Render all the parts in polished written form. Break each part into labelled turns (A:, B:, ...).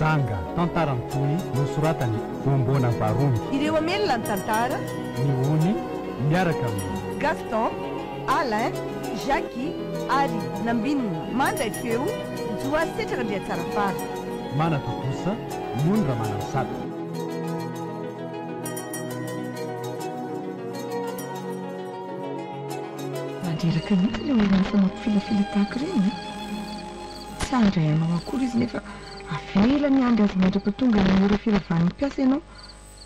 A: Zanga tantarany toy nosoratany Bombona Barony.
B: Ireo amelona ny tantara
A: Ny ony miaraka amin'ny
B: Gaston, Alain, Jackie ary Nambinina mandray feo Joa setraka ndray tsara fara.
A: Manatokosa Mony Ramanamsata.
C: Mandreraka mihitsy ilay olona famapifilafila tahaka ireny. Tsara ianao akory izy nefa avela ny andro azy mandra-patonga ny ora firavahany mpiasa ianao.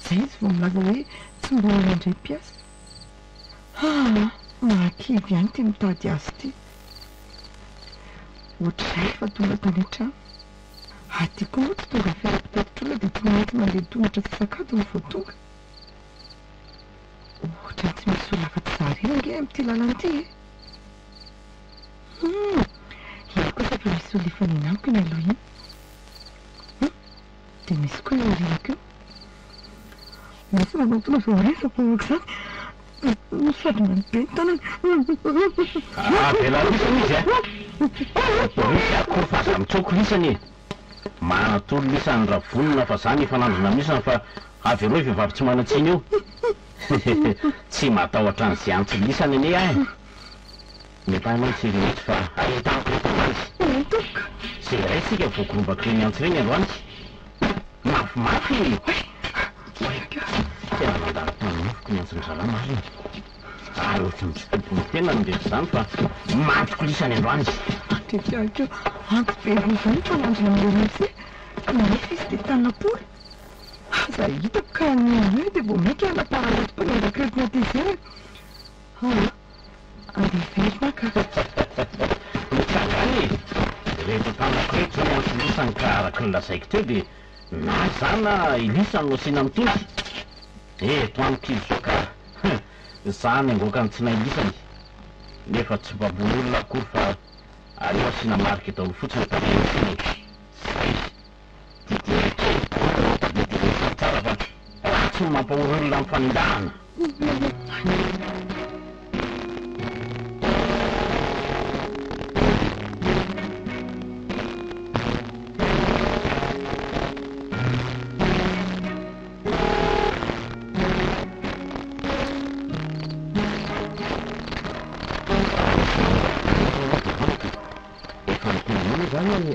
C: Zay izy vao milaza hoe tsy mbola indray mpiasa. Mahakidy ihany ty mitady azy ty. Ohatr'izay fa tonga tany an-trano. Atiako moa tsy tonga fiara-pitatitr'olona dia tsy maintsy mandeha tongotra fisakady no vao tonga. Ohatra tsy misy olona afa-tsy zarena nge amin'ity lalana ity Io kosa fa misy olona efa ninamiko iny aloha iny. Dia misy koa eo aorianako eo. Misy manampona vao resako izany. Sady manobe ny tanany.
D: Velarosany izy Risy akory fa aza mitsoko lisany. Manatolo lisany raha vonona fa zany efa nandrona misany fa avy aloha vehivavy tsy manatsiny eo. Tsy matahotra an'izay antsy lisany ane ahy. Mety anao tsy rehetra fa ahitako azy. Zay ray tsika voakorombaka reny antsy reny androany. Mafimafy. Tena mandalo tany mofoko ny antsy ny zalama azy. Ohatrany tsy tompony tena nindrefa izany fa matiko lisany androany.
C: Tiatiako anty be izany fa nandrina amin'ilay misy. Nefa izy dia tanapory. Aza hitako ka ny hoe dia vao mety anaparanaty mpanendakretina ty izay. Andeha verina ka.
D: Mitsangany rehefa mpanakoreto zany antsy lisany ka araka ny lazaiko teo dia na zana ilisany no asiana mitosy. Eto amiko izy zao ka zany angoaka ny tsy nahilisany. Nefa tsy babololona akory fa aleo asiana marika daholo fotsiny tamin'isiny. Didireto tsara fa ratsy ny mampahorolona amin'ny fanindahana.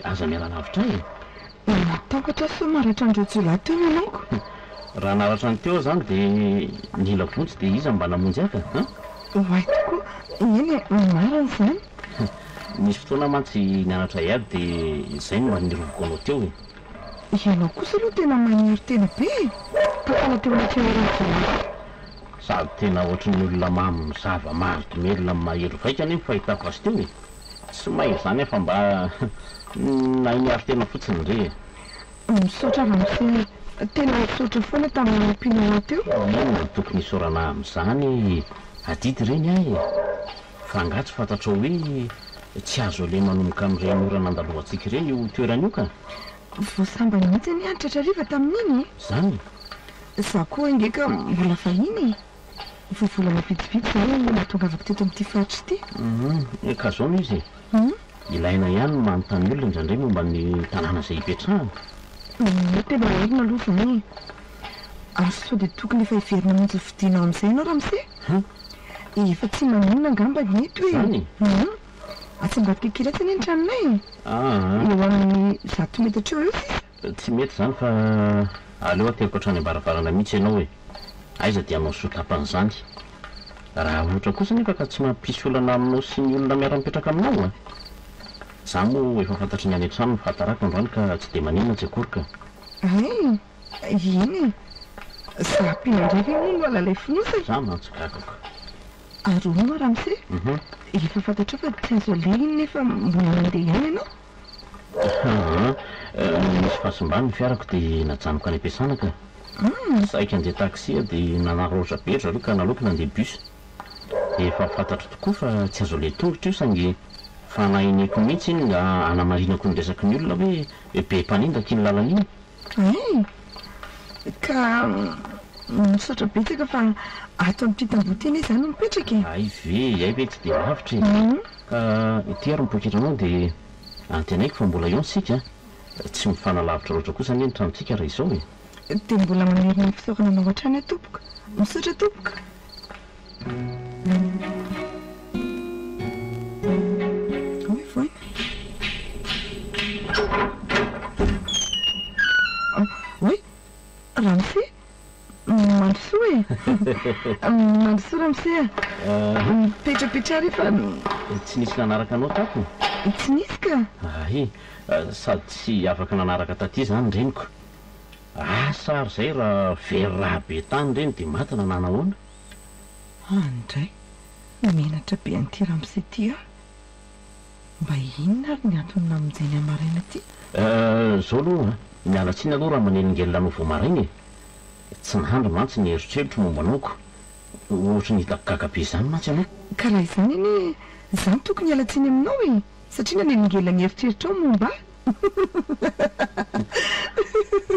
D: Aza miala lavitra e.
C: Natambatra somaratra andreo jolahy teo ianaoko.
D: Raha naratra ny teo zany dia nila vontsy dia iza mba namonjy aka.
C: Oay tokoa, eny marina izany.
D: Misy fotoana mantsy nianatra iady dia izay no anirovoko anao teo e.
C: Ianao kosa aloha tena maniry tena be. Tafana teo anaty fiaran'ny
D: sady tena ohatran'ny olona mamy zava-maritra melona amin'ny mahery vaika anie ny fahitako azy teo e. Tsy mahery zany fa mba nainiary tena fotsiny re.
C: Misaotra amin'izay tena misaotra foana tamin'ny ompinao teo.
D: Ino tokony hisaorana amin'izany adidy reny ahy. Fa nga tsy fantatra hoe tsy azo le manomboka amin'ireny ora nandaloantsika ireny io toerana io ka.
C: Voasambany mihitsy ny antratra riva tamin'iny.
D: Zany
C: za koa ingeka mbola fahiny. Voavolana vitsivitsy zany no nahatongavako teto amin'ity faritra ity.
D: Ka zao no izy. Ilaina ihany manontany olona indraindray momba ny tanàna izay hipetrahana.
C: Tena marina aloha zany. Ary sao dia tokony efa hiverina mihitsy vidinao amin'izay ianao raha amin'izay. Efa tsy maninona angamba ny eto hoe.
D: Zany
C: atsambadika kiratsiny ny tranonay. Eo amin'ny 100 metatra eo eo.
D: Tsy mety zany fa aleo ateko hatrany ambaravarana mihitsy ianao hoe aiza dia anao sotapan'izany. Raha ohatra kosa nefa ka tsy mampisy olana aminao sy ny olona miara-mipetraka aminao za moa efa fantatry ny any an-trano fahatarako androany ka tsy dia maninona tsy akory ka.
C: Iny za mpinandray ve moa no alalay fonosana.
D: Za mantsokakako.
C: Ary ono raha mise efa fantatra fa tsy azo alay iny nefa mbola mandeha ihany ianao.
D: Misy fahasimbany ny fiarako dia najanoko any am-piasana ka. Saika andeha taxi dia nanarotra betra aloha ka naloko nandeha bus. Efa fantatra tokoa fa tsy azo ilay tongotra io sange fanahineko mihitsy iny anamarinako ny resaky ny olona hoe be mpanindaka iny lalana iny.
C: Ka misaotra betsaka fa ato amin'ity tamboteny izany mipetraka e.
D: Ay ve tsy dia lavitra e. Ka ity ary mipoketra anao dia antenaiko fa mbola eo ny sika tsy mifanalavitra loatra kosa ny entrantsika raha izao e.
C: dia mbola manerina ny fisaorana anao hatrany a tompoka misotra tompoka oe voina oe ramose mandrosoa e mandrosoa ramose mipetrapetra rehefa
D: tsy nisy nanaraka anao tato
C: tsy nisy ka
D: ay sady tsy afaka nanaraka taty zany reniko sary zay raha very raha be tany reny dia maty nananahoana
C: andray menatra be an'ity ramose ty a mba inona ary ny antony namonjeny amaraina aty
D: zao aloha mialatsiny aloha raha manenongelona anao vo marainy tsy nahandro mantsy ny eritrelotro momba anaoko ohatra ny hitako gagabe zany mantsy anao
C: ka raha izany eny zany tokony hialatsiny aminao e satria nanenongela ny eritreritra ao momba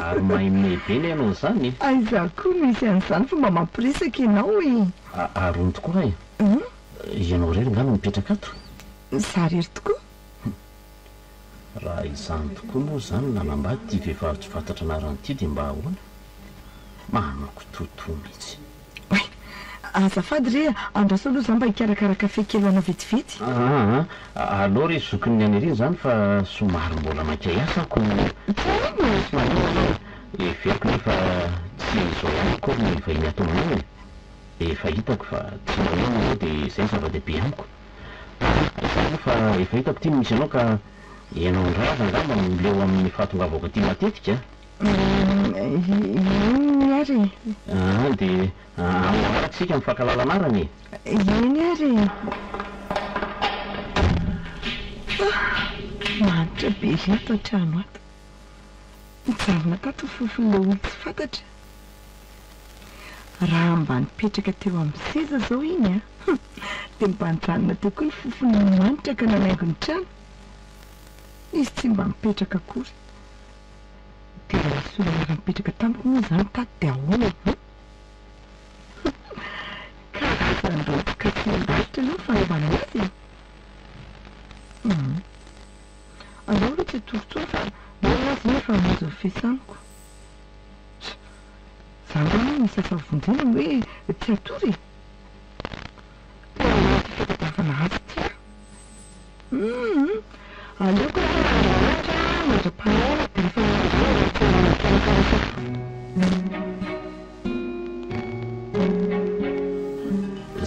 D: ary mahay be ny ianao zany
C: aiza koa misy an'izany fomba mampiresaka ianao e
D: arony tokoa e ianao rery ngano mipetraka ato
C: za rery tokoa
D: raha izany tokoa moa zany nanambady ty vehivavy tsy fantatra anaran'ity dia mba ahoana manako totoa mihitsy
C: oe azafady re andraso aloha zany mba hikarakaraka fe kely anao vetivety
D: aloha re zokony ny any riny zany fa somary mbola mankay asako everiko nefa tsy zao ihany kory ny vahiny atonanao e efa hitako fa tsy manao dia zay zava-dehibe amiko zany fa efa hitako ty misy anao ka ianao ndray aza ngamba mileo amin'ny fahatongavako ty matetika
C: iny ary
D: dia araktsika mifankalala anarany
C: iny ary manitra be reto an-trano ato mijarona tato fofon'ilay olo tsy fantatra raha mba nipetraka teo amin'ny seza zao iny a dia mba nijanona teo koa ny fofony manitra ka nanaingo ny trano izy tsy mba mipetraka akory dia raha solana raha mipetraka tamiko moa zany tato dia ahoana karazanrotsika tsy mandaritra aloha fanaovana azy alao aloha tsy torotsoa fa azy nefa mazo fesaniko zany rano misy asavonjena hoe tsy atory fitadavana azy tia aleoko mandra-panala dia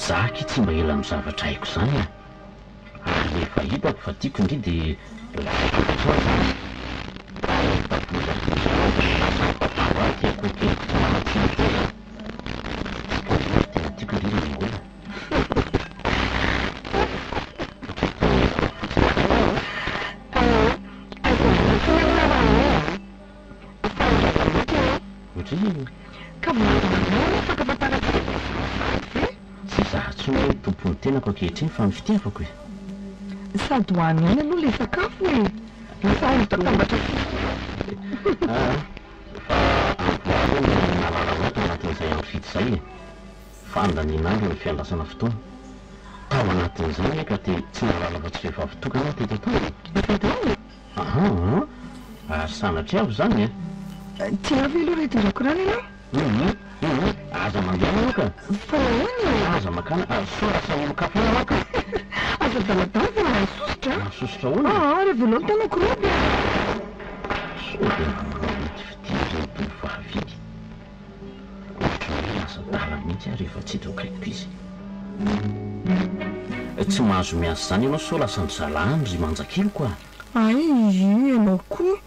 D: zaky tsy mba ela amin'ny zavatra haiko zany ary efa hitako fa tiako indri dia kehitriny fa mifitiavako e
C: sady hoanina aloha le sakafo e lasa hitatambatra
D: nalalaoatra anatin'izay amifity zay e fandaninandro ny fiandrasana fotoana tao anatin'izany eka dia tsy nalalava tsy vehivavy tokana teto tao ary sanatry avo zany e
C: ty avy aloha reto rakorany ianao
D: aza mandeha aloka
C: fa ahoana
D: aza makana sorasa olo kafanao ka
C: aza daladava masosotra
D: masosotra ona
C: raha veloany tanako roby
D: sode mety fitiry tovavy ohatra hoe asa dala mihitsy ary efa tsy tokaiko izy tsy mahazo miasa zany ianao so lasandry zalahandry manjakilo koa
C: ay ianao koa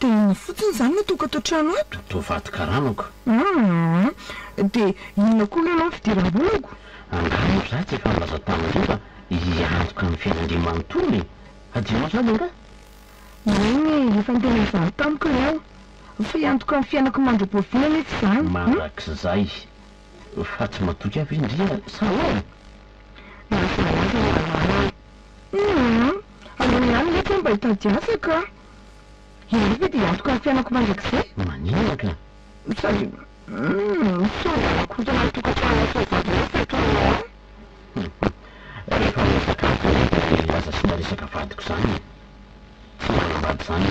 C: dia fotsiny zany natoka tao trano ato
D: tovaty karanako
C: dia inona koa loanao fidiram-bolako
D: angano za tsy efa milaza tamin'ireo fa hiantoka ny fiainandriamanontolo e adinao zany ora
C: eny efa nitena izany tamiko iao fa hiantoka ny fiainako mandro-boviana nefa izany
D: marak'izay fa tsy matoky avy indria sa oa
C: alohanany nefa mba hitady asaka ianave dia hiantoka ny fiainako mandrak'izay
D: maninaka
C: sady soakontana tokatrano sovadyfatranao
D: rehefa misakafo aza sy maresaka vadiko zany tsy manambady zany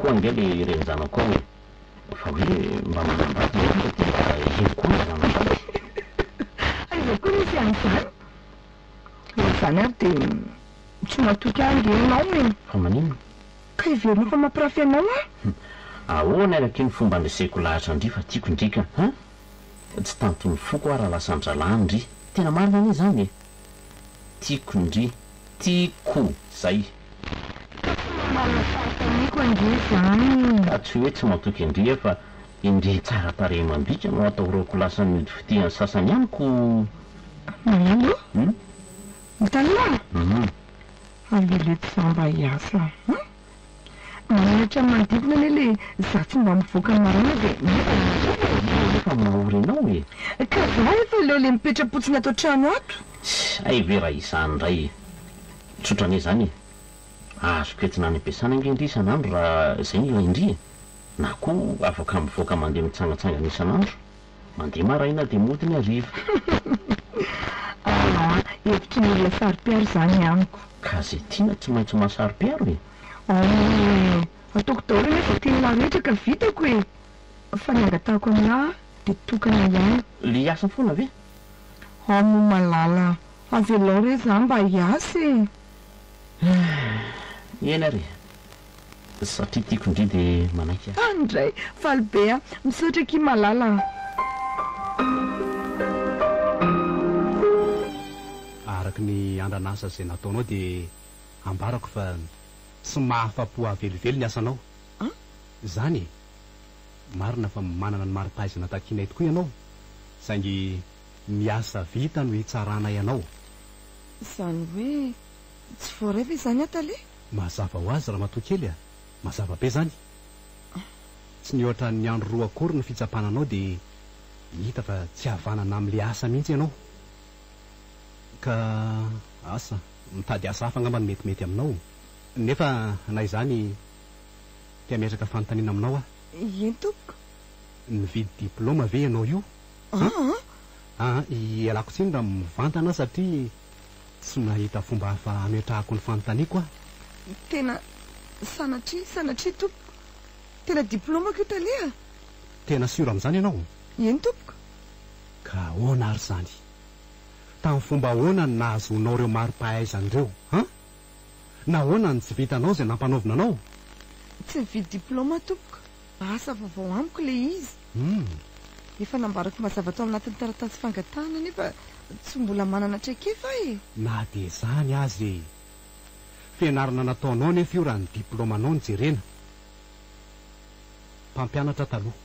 D: koa nge le reny zanako hoe fa hoe mba manambady ino koa ny zanambady
C: aiza koa misy an'izany izany ary dia tsy matoky andrenao e
D: fa maninona
C: ka iverina fa mampirafy anao
D: ahoana araky ny fomba andreseko lahatra andry fa tiako indrika ha tsy tantony foko aho raha lasa ndralany ndry tena marina anie zany e tiako indry tiako zay
C: malafataniko andry zany
D: ka tsy hoe tsy matoky indria fa indri tsara tare mambika no ataorako lasa ny fitiany sasany ihanyko
C: manino mitaloha alelety samba iasa manatra manodidina ane le za tsy mba mivoaka marana dia
D: efa mahory anao e
C: ka za efa leo le mipetrapotsiny atao trano ato
D: ay ve raha izany ray tsotrane zany azo ketina any ampiasana nge indry isan'andro raha zay ny indri na koa afaka mivoaka mandeha mitsangatsangana isan'andro mandeha maraina dia mody ny ariva
C: hevitry ny olona sary-piaro zany amiko
D: ka zay tiana tsy maintsy mahasary-piaro e
C: ataoko daholo nefa tena rehetraka vitako e fa ny angatahako aminah dia tokana ihany
D: le hiasa foana ve
C: mo malala avelao re za mba hiasa e
D: ena re satria tiako indri dia manaiky
C: andray falybe a misaotra ki malala
A: araky ny andranasa zay nataonao dia ambarako fa sy mahafa-po avelively ny asanao zany e marina fa manana ny maripaizana takinay tokoa ianao saingy miasa vita no hitsarana ianao
C: zany hoe tsy voareva izany atale
A: mazava ho azy raha matokely mazava be zany tsy ny ohatra ny andro roa akory ny fitsapananao dia hita fa tsy havanana amin'le asa mihitsy ianao ka asa mitady asa hafa angamba ny metimety aminao nefa na izany tia miatraka fanontaniana aminao
C: eny tompoko
A: nividy diplôma ve ianao io ialako tsiny raha mivantana satria tsy nahita fomba hafa ametrahako ny fanontaniako
C: tena sanatria tompoko tena diplômako io talea
A: tena sura amin'izany ianao
C: eny tompoko
A: ka ahoana ary zany tamin'ny fomba ahoana ny nahazonao reo mari-pahaizan'ireo na ahoana ny tsy vitanao zay nampanaovina anao
C: tsy nividy diplôma tompoko asa vaovao amiko le izy efa nambarako mazava tao anatin'ny taratasy fangatahana nefa tsy mbola manana traikefa e
A: na dia zany azy fianarana nataonao nefa io raha ny diplômanao ny jerena mpampianatra taloha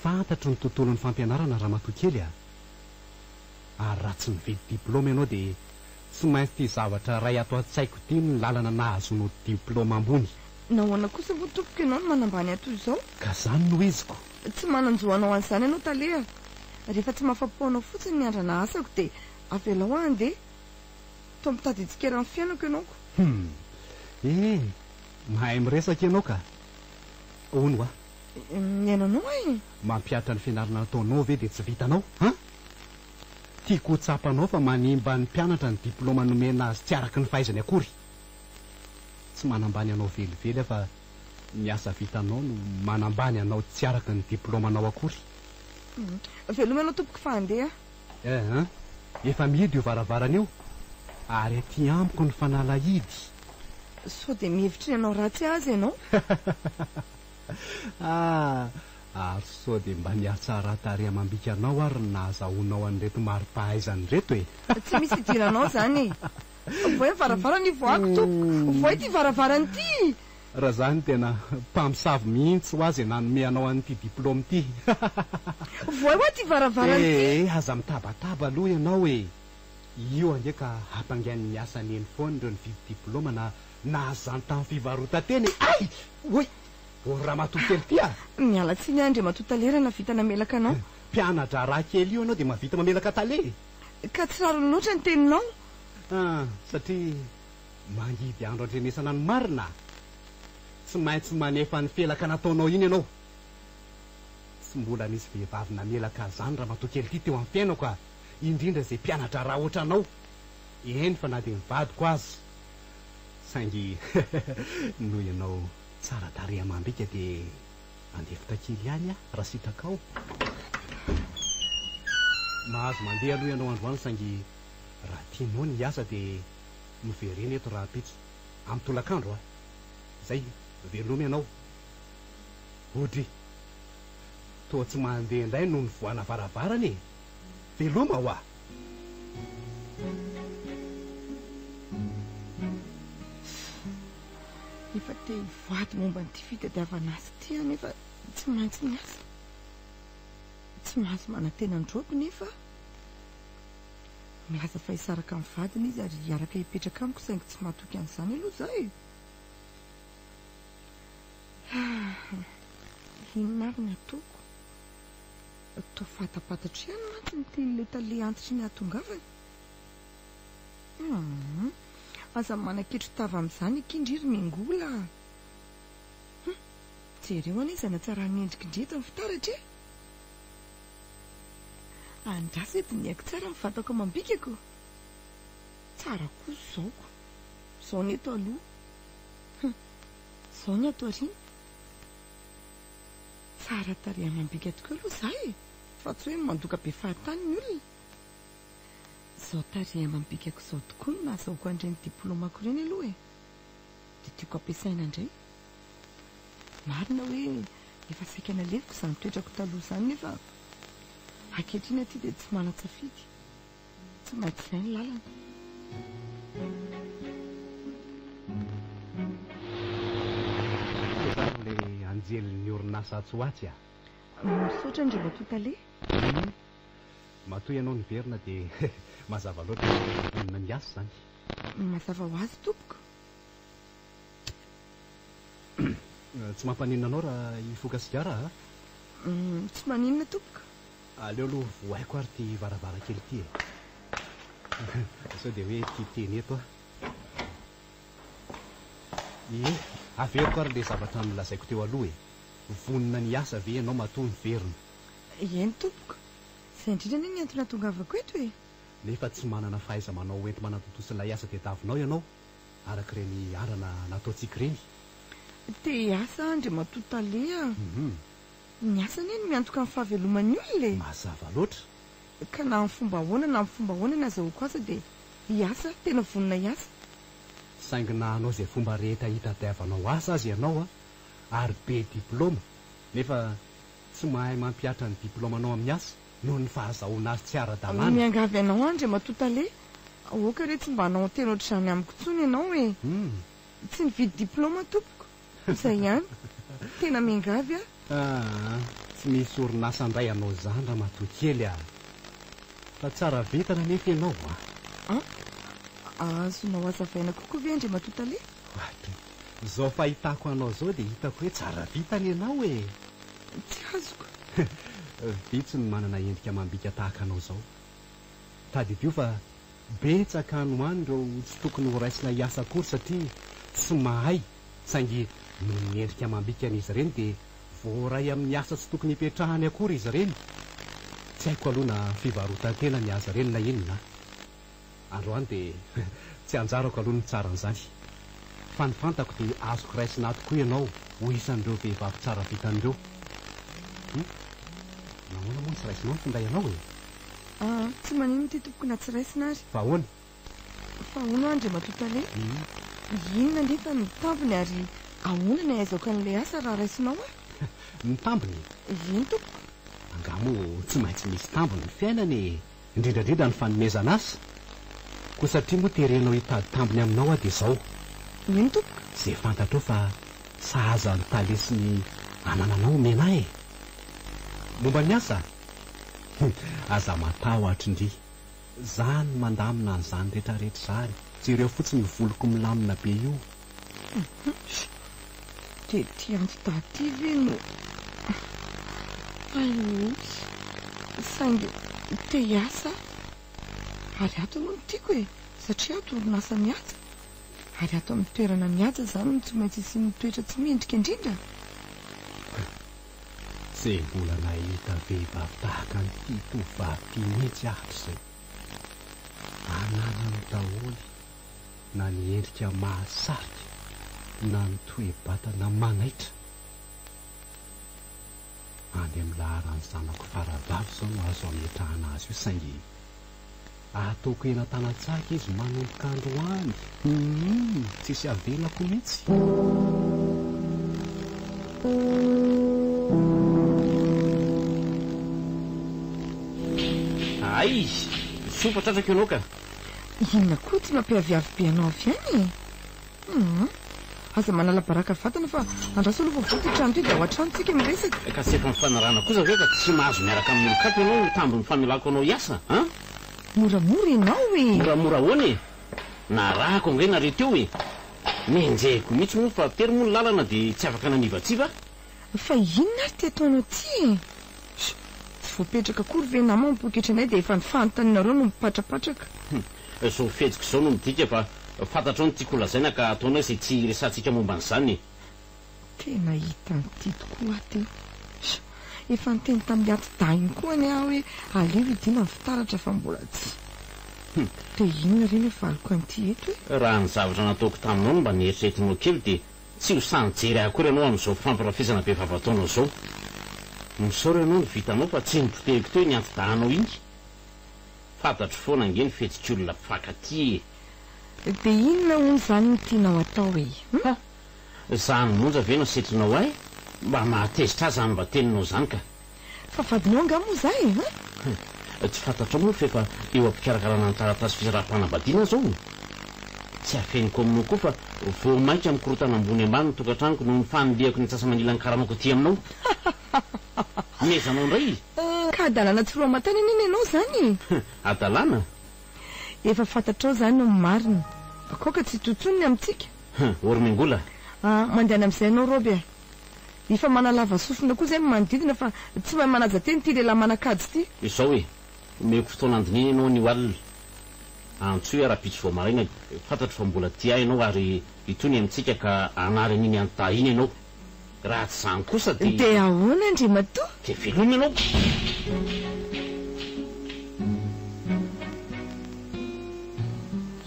A: fantatro ny tontolon'ny fampianarana raha matokely ary raha tsy mividy diplôma ianao dia tsy maintsy ty zavatra ray ato an-tsaiko ty ny lalana nahazonao diplôma ambony
C: nahoana kosa mo tompoko ianao no manambany ato izao
A: ka zany no iziko
C: tsy mananjoanao an'izany ianao talea rehefa tsy mahafapoanao fotsiny ny andrana asako dia avelao andeha to mitady itsikera amin'ny fiainako ianaoko
A: mahay miresaka ianao ka ono
C: miainanao e
A: mampiatra ny fianarana nataonao ve dia tsy vitanao tiako ho tsapanao fa manimba ny mpianatra ny diplôma nomena azy tsy araky ny fahaizany akory tsy manambany anao velively fa ny asa vitanao no manambany anao tsy araky ny diplômanao akory
C: veloma ianao tompoko fa andeha
A: efa mihidy io varavarana io ary aty amiko ny fanalahidy
C: sao dia mihevitry ianao ratsy azy ianao
A: ary sao dia mba niatsara tare mambika anao ary nahazahoanao an'reto mari-pahaizany reto e
C: tsy misy idiranao zany voe varavarany voako tompoko voe ty varavarany ty
A: raha zany tena mpamosavy mihitsy ho azy nanome anao an'ity diplôma ity
C: voe hoe ty varavarany ty
A: aza mitabataba aloha ianao e io andraka hampangian'ny asa neny foana ireo nividy diplôma na nahazany tamin'ny fivarotateny ay oy raha matokely ty
C: miala tsy ny andry matotalerana vita namelaka anao
A: mpianatra raha kely io anao dia mavita mamelaka tale
C: ka tsy rarony loatra ny teninao
A: satria mangidy andro andrenesana ny marina tsy maintsy manefa ny felaka nataonao iny ianao tsy mbola nisy vehivavy namelaka zany raha matokely ty teo amin'ny fiainako indrindra zay mpianatra raha ohatra anao eny fa na dia mivadiko azy saingy noho ianao tsara darea mambika dia andefitra kely ihany a raha sitakao mahazo mandeha aloha ianao androany saingy raha tianao ny asa dia miverena eto raha pitso amin'ny tolakandro a izay velomy ianao odry toa tsy mandeha indray no ny voana varavarany e veloma ho a
C: efa te hivoady momba nyity fitadiavana azy ty nefa tsy maintsy ny asa tsy mahazo manantena androako nefa milaza fa hisaraka amin'ny vadiny izy ary hiaraka hipetraka amiko saingy tsy mahatoky an'izany aloha zay inona ary ny ataoko atao fatapatatra ihany mantsy ny teny le antitry ny ahatongavany aza manaketro tava amin'izany ikindriry mingola jereo any izy anatsara nyendriky ndreto amin'ny fitaratra andraso ety ny haiko tsara mivatako mambikako tsara koa zaoko zao ny eto aloha zao ny ato ariny tsara tareha mambika tokoa aloha zay fa tsy hoe mandoka be fahatany ny olona zao tareha mambikako zao tokoa no nahazaoko andreny diplômako ireny aloha dia tiako ampiasaina indray marina hoe efa saika naleviko izany toetrako taloha izany nefa ankehitriny aty dia tsy manan-tsafidy tsy maintsy izay ny lalana
A: le anjely orinasa atsoatsy a
C: misaotra ndre batotale
A: matoy ianao niverina dia mazava loatra onina ny asa zany
C: mazava ho azy tompoko
A: tsy mampaninona anao raha hifoka sigara a
C: tsy maninona tompoko
A: aleo aloha vohaiko ary ty varavarakely ity sao dia hoe titeny eto a averiko ary le zavatra milazaiko teo aloha vonina ny asa ve ianao matoa miverina
C: eny tompoko zay indrindra ny antony atongavako eto
A: nefa tsy manana fahaiza manao ento manatotosy ilay asa tediavinao ianao araka ireny arana nataontsika ireny
C: te asa andre matotalea ny asany eny miantoka amin'ny fahavelomany olona
A: mazava loatra
C: ka na amin'ny fomba ahoana na amin'ny fomba ahoana nazahoako asa dia hiasa tena vonina hiasa
A: saingy na anao izay fomba rehetra hitadiavanao asa azy ianao ary be diplôma nefa tsy mahay mampiatra ny diplômanao amin'ny asa noho ny fahazahoana azy tsy ara-dalàna
C: miangavy anao andre matotale oka re tsy mba anao tena ohatr'izany amiko tsony ianao tsy nividy diplôma tompoko izay ihany tena miangavy
A: tsy misy orinasa indray anao zany raha matokely fa tsara vitana nefa ianao
C: azonao azavaina kokoa ve andre matotale
A: zao fahitako anao zao dia hitako hoe tsara vitana ianao
C: tsy azoko
A: vitsy ny manana endrika mambika tahaka anao zao tadidio fa betsaka anoany ireo tsy tokony ho raisina hiasa akory satria tsy mahay saingy noho ny endrika mambika an'izy ireny dia voaray amin'ny asa tsy tokony hipetrahany akory izy ireny tsy haiko aloha na fivarotantena ny aza ireny na inona androany dia tsy anjarako aloha ny tsaran'izany fa ny fantako dia azoko raisina tokoa ianao ho isan'ireo vehivavy tsara vitan'ireo nahoana moa ny tsy raisinao ny finday ianao
C: tsy manino ty tompoko na tsy raisina ary
A: fa ahoana
C: fa ahoana andre matotale inona ndefa mitambony ary ahoana ny aizako an'ilay asa raha raisinao
A: mitambony
C: iny tompoko
A: angamo tsy maintsy misy tambony ny fiainany indrindrandrindra ny fanomezana asa koa satria moa terenao hitady tambony aminao dia izao
C: iny tompoko
A: izay fantatrao fa sahaza ny talesiny anananao mena momba ny asa aza matahotra indry zany mandamina an'izany rehetrarehetra zany tsy ireo fotsiny ny voloko milamina be io
C: dia tianjo daty ve no saingy te hiasa ary ato aloha ny tiako satria ato orinasa mihaja ary ato amin'ny toerana mihaja izany no tsy maintsy isy mitoetra tsy mendrika indrindra
A: zay mbola nahita vehivavy tahaka nyty tovavy ty mihitsy ahatra izay ananany daholy na ny endrika mahasarika na ny toe-bata na manaitra any amin'ny laharany zanako faravavy zao no azo ametrahana azy io saingy ataoko ena tanatsaka izy manomboka androany tsisy avelako mihitsy.
D: ay sofatratraka ianao ka
C: inona koa tsy mampiaviavy be anao avy any aza manala baraka vatana fa andraso aloha vavoty trano ty dia ao an-tranontsika miresaka
D: ka tsy efa mifanarana kosa ve ka tsy mahazo miaraka amin'ny olokapy ianao tambo ny famelako anao hiasa a
C: moramora ianao e
D: moramora hoany na rahako angay nareo teo e menjehiko mihitsy moa fa tery moa ny lalana dia tsy afaka nanivatsiva
C: fa inona ary ty ataonao ty tsy voapetraka akory ve nama mipoketra anay dia efa nifanotaninareo no mipatrapatraka
D: so fetsika izao no midika fa fantatrao ny tiako lazaina ka ataonao izay tsy resantsika momba n'izany
C: tena hita nyty tokoa aty efa niteny tamin'ny aty dahiny koa any aho hoe aleo idina ny fitaratra fa mbola tsy dia inona reny valiko an'ity eto e
D: raha ny zavatra nataoko taminao no mba nieritreretinao kely dia tsy ho sanyjery akory ianao amin'izao fampirafizana be vavataonao izao misaora ianao ny vitanao fa tsy nipotehiko teo ny antidahanao iny fantatro foana nge ny fetsik'olona mpifakaty
C: dia inona hono izany ny tianao atao e
D: zany monja ve no setrinao ahy mba mahatezitra azy any mba teninao zany ka
C: fa vadinao anga moa zay
D: tsy fantatrao moa fa efa eo ampikarakarana ny taratasy fisaraha-panambadiana zao tsy afeniko aminao koa fa vo mainka mikorotana ambony ambany ny tokantranoko no ny faniliako ny tsasamanila ny karamako ty aminao mezanao indray
C: ka adalana tsy roa matany aniny ianao zany
D: adalana
C: efa fantatrao zany no marina akoka tsy totsoniny amintsika
D: oromengola
C: mandehana amin'izay ianao roby a efa manalava sofina koa zay manodidina fa tsy mahay manaja teny ty lehilahy manakajy ty
D: izao e meko fotoana andininy ianao ny alina antso hoe raha-pitso vao maraina fantatro fa mbola ty ahy ianao ary itony amintsika ka anary aniny anota iny ianao raha tsy zany kosa
C: dia ahoana ndre matoa
D: dia veloma ianao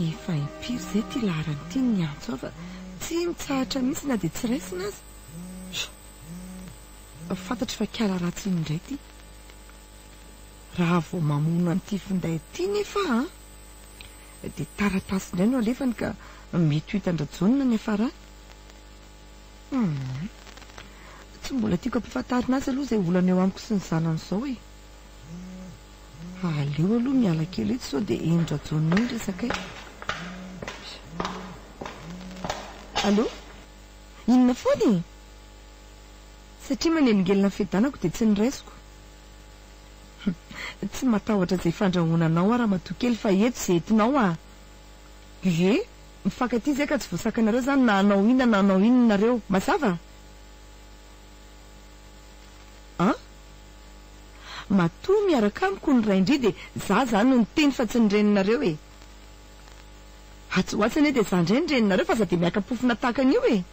C: efa impiry zay ty laharany ty ny antso fa tsy mitsahatra mihitsy na dia tsy raisina azy fantatry fa kiala ratsy iny indray ty raha vao mamono an'ity finday ty nefa dia taratasy indray no alefany ka mety ho hitandrajonina ny afarany tsy mbola tiako ampifantarina azy aloha izay olana eo amiko sy ny zanan'izao e aleo aloha miala kely ety sao dia endrajonina iny resakay allo inona foany satria manelingelina fidanako dia tsy nyraisiko tsy matahotra izay fandrahonanao raha matokely fa eto izay etinao e mifankaty zay ka tsy voasakanareo zany na anao inona na anao inona nareo mazava matoa miaraka amiko ny ray indri dia za zany no niteny fa tsy nyreninareo e atsoatsany e dia za ndray nyreninareo fa za dia miakapofina tahakan'io e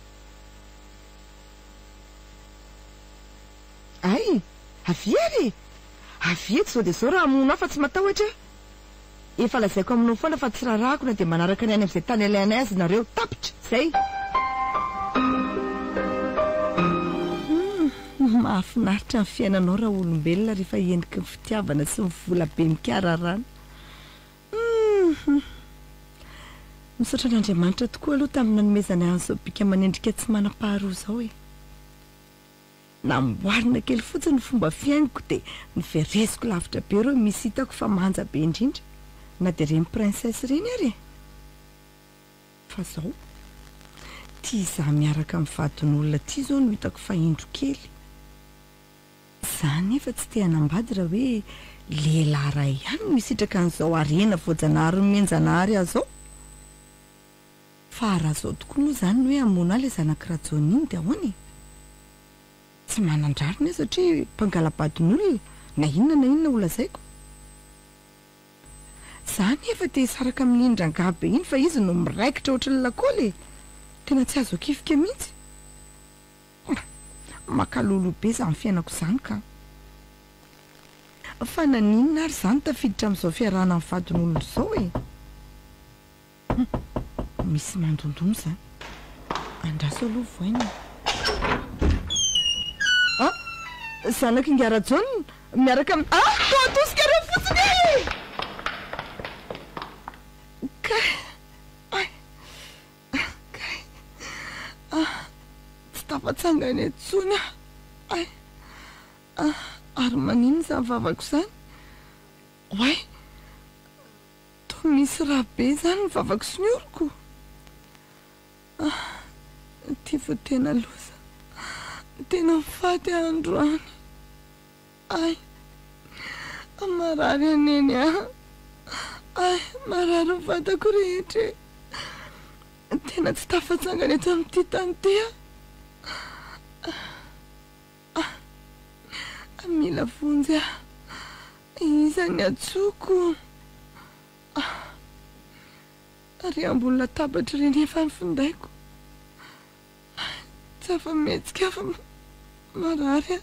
C: ay aviery avieto zao dia zao raha monao fa tsy matahotra efa lazaiko aminao foana fa tsy rarahako na dia manaraka ny any amin'izay tany alainay azy nareo tapitra zay mahafinaritra ny fiainanao raha olombelona rehefa endriky ny fitiavana sy mivola be mikararana misaotra an'Andriamanitra tokoa aloha tamina nomezana an'izao bika manendrika tsy manam-paharoa izao e namboarina kely fotsiny ny fomba fiainiko dia nivereziko lavitra be reo misy hitako fa manja be indrindra na dia reny princesse reny ary fa zao tia za miaraka amin'ny vadin'olona tia zao no hitako fa indro kely zany efa tsy te hanambady raha hoe lehilahy ray ihany no misitraka an'izao arena voajanahary ny menjanahary azy zao fa raha zao tokoa moa zany no hoe amona ilay zanakirajony iny dia ahoany tsy manandrarina satria mpangalabadin'olona na inona ho lazaiko zany efa te hisaraka amin'ny indrangabe iny fa izy no miraikitra ohatran'ny lakôly tena tsy azo akifika mihitsy makalolo be za amin'ny fiainako izany ka fa naninona ary zany tafiditra amin'izao fiarahana amin'ny vadin'olona izao e misy mandondona zany andraso aloha voaina zanako ingara-jaona miaraka ami toatosika reo fotsiny tsy tafatsangany etsony ary manino zany vavako zany oay to misy raha be zany ny vavako sy ny oroko ty vo tena loza tena mifaty androany marary aneny marary mivatako rehetra tena tsy tafatsangany eto amin'ity tany ty mila vonjy izany atsoko ary ambony latabatra reny efa mifindaiko tsy afa metsika fa marary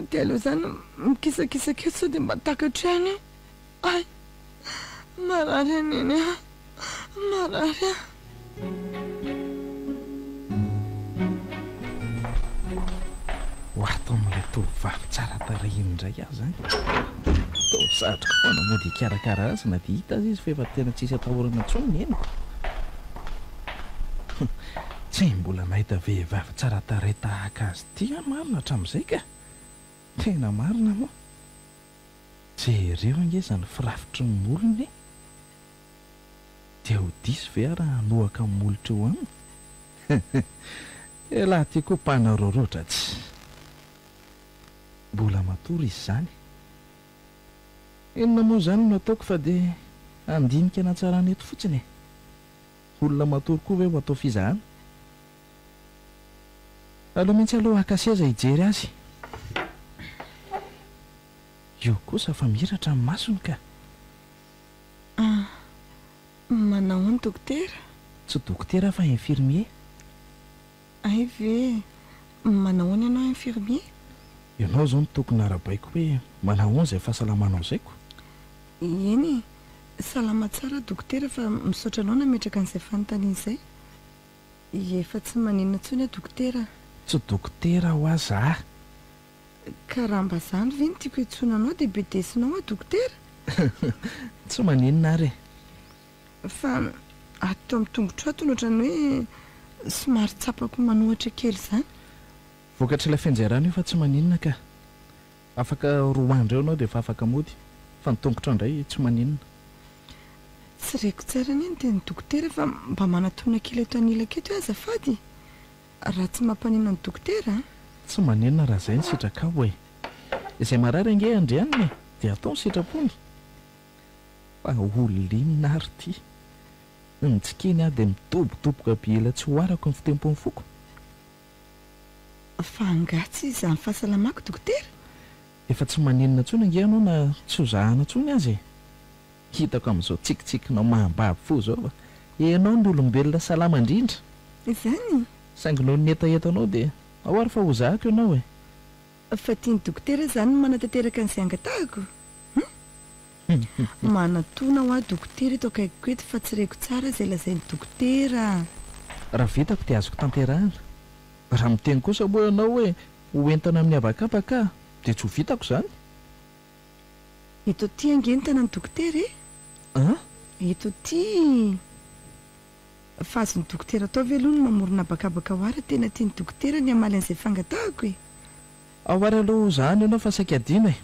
C: dia aloha zany mikisakisakeo sao dia mba takatra any marary aneny marary
E: hoatao amin'ilay tovovavy tsara tarehy indray aho zany to satroka foana mody hikarakara azy na dia hita azy izy fa efa tena tsisy atahorana ntsony ny henoko tsy mbola mahita vehivavy tsara tarehy tahaka azy ty marina hatramin'izay ka tena marina moa jereo ange zany firafitry ny molony dia ho diso ve raha nohaka molotra eo aminy laha ty koa mpanaroroatra tsy mbola matory izy zany enona moa zany no ataoko fa dia andinika na tsarany eto fotsiny olona matory koa ve ho atao fizahana aloha mihitsy aloha akaseza hijery azy io kosa fa miratra amin'ny masony ka
C: manao ny dokotera
E: tsy dokotera fa infirmier
C: ay ve manao ny ianao infirmier
E: ianao zao ny tokony arabaiko hoe manao ny izay fahasalamanao zaiko
C: eny salama tsara dokotera fa misaotra anao nametraka an'izay fanontaniana izay efa tsy maninona ntsony a dokotera
E: tsy dokotera ho aza
C: ka raha mba zany ve ny tiako itsona anao dia be desinao a dokotera
E: tsy maninona ary
C: fa ato amin'ny tongotro ato nohatrany hoe somary tsapako manohatra kely zany
E: vokatra ilay fianjairana io fa tsy maninona ka afaka roa andro eo anao dia efa afaka mody fa nitongotra indray tsy maninona
C: tsy reko tsara ny eny dia ny dokotera fa mba manatona kely eto anilaketo io azafady raha tsy mampanina ny dokotera
E: tsy maninona raha izay ny sitrakao e izay marary ange andrianiny dia atao ny sitrapony fa olinina ary ty nitsikeny aho dia mitobotoboka biela tsy hoarako ny fitempony foko
C: fa angatsy izany fahasalamako dokotera
E: efa tsy maninona ntsony ange anao na tsy hozahana ntsony azy hitako amin'izao tsikitsikinao mahambavy fo zao fa ianao ny olombelona salama indrindra
C: izany
E: sainginao ny etaetanao dia ao ary fa hozahako ianao e
C: fa tiany dokotera zany no manatanteraka an'izay angatahako manatona ho a dokotera eto akaikiko eto fa tsy reko tsara izay lazain'ny dokotera
E: raha vitako dia azoko tanterahana raha miteny kosa moa ianao hoe hoentana amin'ny avakavaka dia tsy ho vitako zany
C: eto ty ange ny tanany dokotera eto ty fa azony dokotera atao ve aloha no mamorona bakabaka ho ary tena tiany dokotera ny amaly an'izay fangatahako e
E: ao ary aloha zany ianao fa saika adino e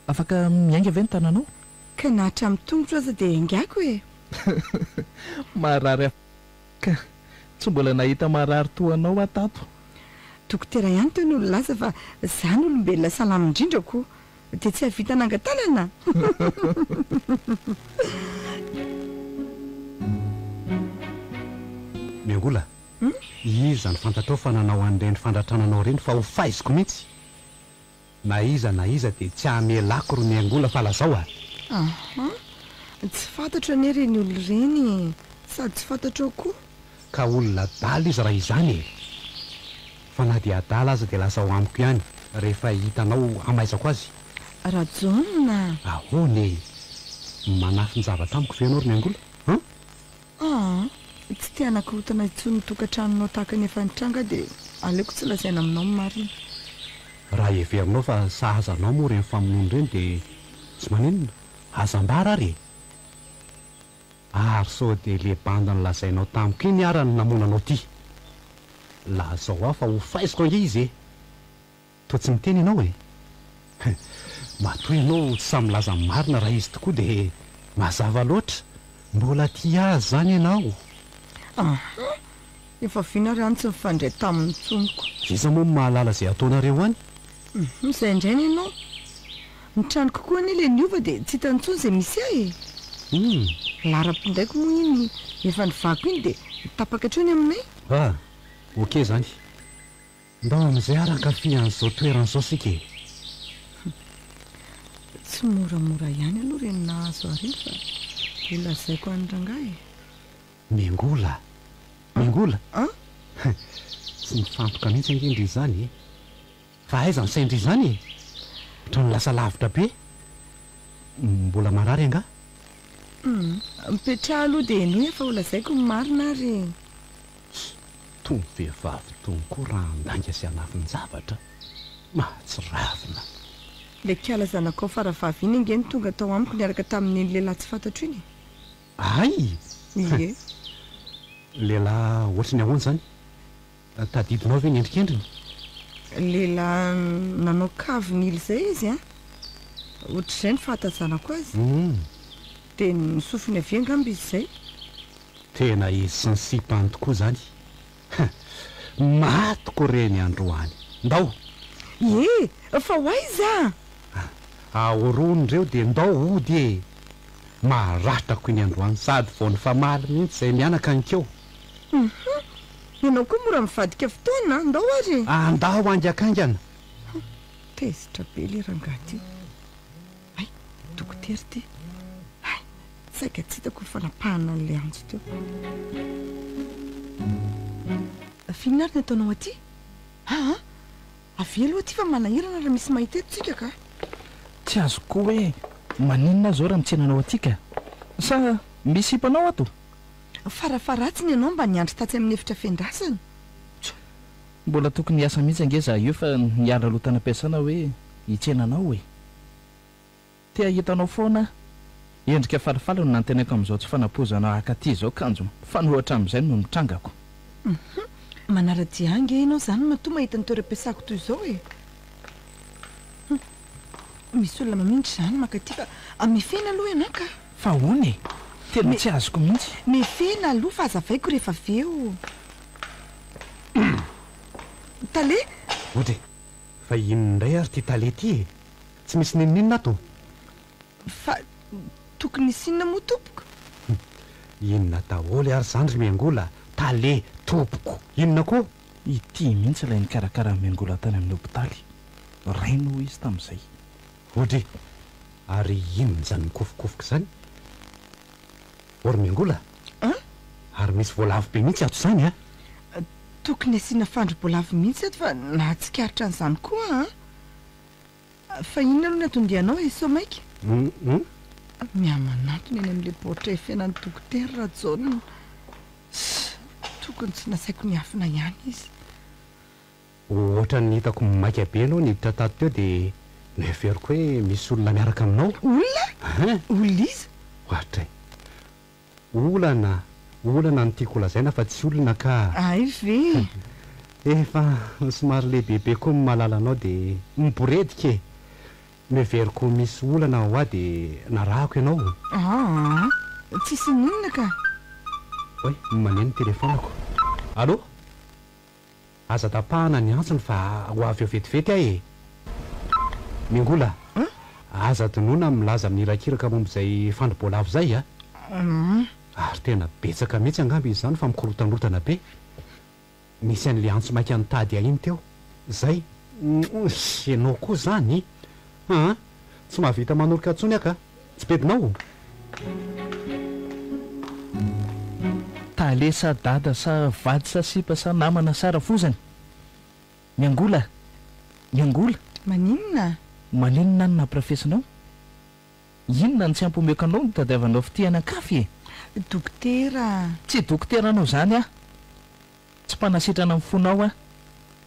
E: afaka miainga ve ny tananao
C: ka nahatra amin'ny tongotro aza dia aingako e
E: marary ka tsy mbola nahita marary toanao atato
C: dokotera ihany toy ny ololaza fa zany olombelona salama indrindrako dia tsy havita nangatanana
A: miangola iza ny fantatrao fa nanao an'ireny fandratrananao reny fa ho faiziko mihitsy na iza dia tsy hamelako ro miangola fa lazao
C: tsy fantatra ane reny olo reny sady tsy fantatra ao koa
A: ka olona dala izy raha izany e fa na dia adala aza dia lasa ho amiko ihany rehefa hitanao amaizako azy
C: rajona
A: ahoany manafy ny zavatra amiko ve ianao ro miangola
C: tsy tianakotana intsony tokantranonao tahaka ny efa nitranga dia aleoko tsy lazaina aminao marina.
A: raha everinao fa sahazanao moa reny famonoana ireny dia tsy manenona azambara ary ary sao dia le banda ny lazainao tamiko iny ara ny namonanao ty lazao aho fa ho faiziko ange izy toa tsy miteny ianao matoa ianao tsy samylaza marina raha izy tokoa dia mazava loatra mbola ty azy zany ianao.
C: Efa vina rany tsy mifandray tamin'ny tsoniko.
A: Iza moa mahalala izay ataonareo any?
C: Izay indray ny ianao nitrano kokoa ny le niova dia tsy hitany intsony izay misy ahy. Lara-pindraiko moa iny efa nivako iny dia tapaka hatrony aminay.
A: Okey zany. Ndao amin'izay aran-kafy an'izao toeran'izao sika.
C: Tsy moramora ihany aloha reny nahazo ary fa dia lazaiko any rangahy.
A: Mengola. Tsy mifantoka mihitsy angendry izany. Fa aiza ny saindry izany? Otrany lasa lavitra be. Mbola marary anga?
C: Mipetraha aloha dia enoy efa ho lazaiko ny marina ary.
A: Tony vehivavy tony koa raha andanga sy anafiny zavatra. Mahatsiravina.
C: Le kalazanakao faravavy iny angeny tonga tao amiko niaraka tamin'iny lehilahy tsy fantatro iny.
A: Ay!
C: Ie.
A: Lehilahy ohatrany ahoana zany? Tadidinao ve nyendrikendriny?
C: Lehilahy nanao kavin'ily izay izy ohatr'izay ny fahatazanako azy. Dia nisofiny avy angamba izy izay.
A: Tena izy sy ny sipany tokoa zany. Matoko reny androany. Ndao!
C: Ie, fa ho aiza?
A: Aorony ireo dia ndao ody Maharatra iny androany sady vao ny famaly mihitsy izay mianaka anikeo.
C: Ianao koa mora mivadika fotoana, andao ary.
A: Andao angakangana.
C: Tezitra be le rangahy ty. Ay, dokotera ty. Ay, saika tsy hitako ny fanapahana an'ilay anjo teo. Fihinary ny ataonao aty? Avy aloha aty fa manahirana raha misy mahita eto tsika ka.
E: Tsy azoko hoe maninona zao raha mitsenanao aty ka? Sa misy hipanao ato?
C: Farafaratsiny ianao mba niandry tatsy amin'ny efitra fiandrasana.
E: Mbola tokony hiasa mihitsy angeza io fa niala aloha tanam-piasana hoe hitsenanao hoe. Tea hitanao foana endrika falifala no nantenako amin'izao tsy fanapozana akaty zao kanjo fanohatra amin'izay no nitrangako.
C: Manara-dia ange ianao zany matoa mahita ny toeram-piasako toy izao misy olona mamindry zany makaty fa amefena aloha ianao ka.
E: Fa hony tena tsy azoko mihitsy.
C: Mefena aloha fa azavaiko rehefa avy eo. Tale?
A: Otre, fa inondray ary ty tale ty tsy misy ninonina ato.
C: Fa tokony sinona moa tompoko.
A: Inona daholo ary zany ry miangola tale tompoko. Inona koa?
E: Ity mihitsy ilay nikarakara miangola tany amin'ny hopitaly. Raino izy tamin'izay.
A: Otre, ary inona zany mikofokofoka zany? Ory miangola? Ary misy voalavo be mihitsy ato zany
C: Tokony asiana fandro-boalavo mihitsy ato fa nahatsikaritra an'izany koa fa inona aloha ny atondianao somaika? Mihamanantony eny amin'ilay baoritra fiainan'ny dokotera Rajaona. Tokony tsy nasaiko niafina ihany izy.
A: Ohatra ny hitako maika be aloha niditra tato teo dia neveriko hoe misy olona miaraka aminao.
C: Olona? Olona izy?
A: Ohatra olana no tiako lazaina fa tsy olona ka.
C: Ay ve?
A: Efa somary lehibebe koa mahalala anao dia miboredika neveriko misy olana ho aho dia narahako ianao.
C: Tsisy ninona ka.
A: Oe, maneno telefonako. Allo? Aza tapahana ny antsony fa ho avy eo vetivety ahy. Miangola? Aza tonoana milaza mirakiraka momba izay fandro-boalavo zay Ary tena betsaka mihitsy angamba izy zany fa mikorotanrotana be. Misy an'le antso maika nitady ahiny teo. Zay, ianao koa zany. Tsy mahavita manoloka antsony aka. Tsy bedinao.
E: Tale sa dada sa vady sa sipa sa namana sara fozany. Miangola.
C: Maninona?
E: Maninona no nampirafesinao? Inona ny tsy ampomeko anao no tadiavanao fitiana kafy
B: dokotera.
E: Tsy dokoteranao zany a tsy mpanasitrana mifonao a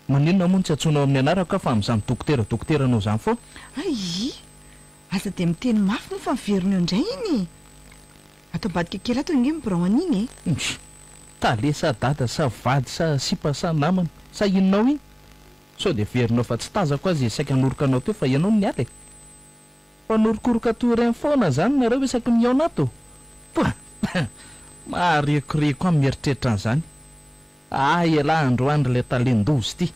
E: maninona moa ny tsy atsonao amin'ny anaraka fa amin'izany dokoteranao zany fo
B: ai aza dia miteny mafy no fa miverony eo indray iny atao badika kely ato nge mibirao an'iny
E: tale sa dada sa vady sa sipa sa namana sa inonao iny sao dia verinao fa tsy tazako azy isaky hanorokanao teo fa ianao ny ala e fa norokoroka toy ireny foana zany nareo isaky miaona ato maharekoreko amin'ny mieritreritra an'izany ela androandro ilay talendozy ty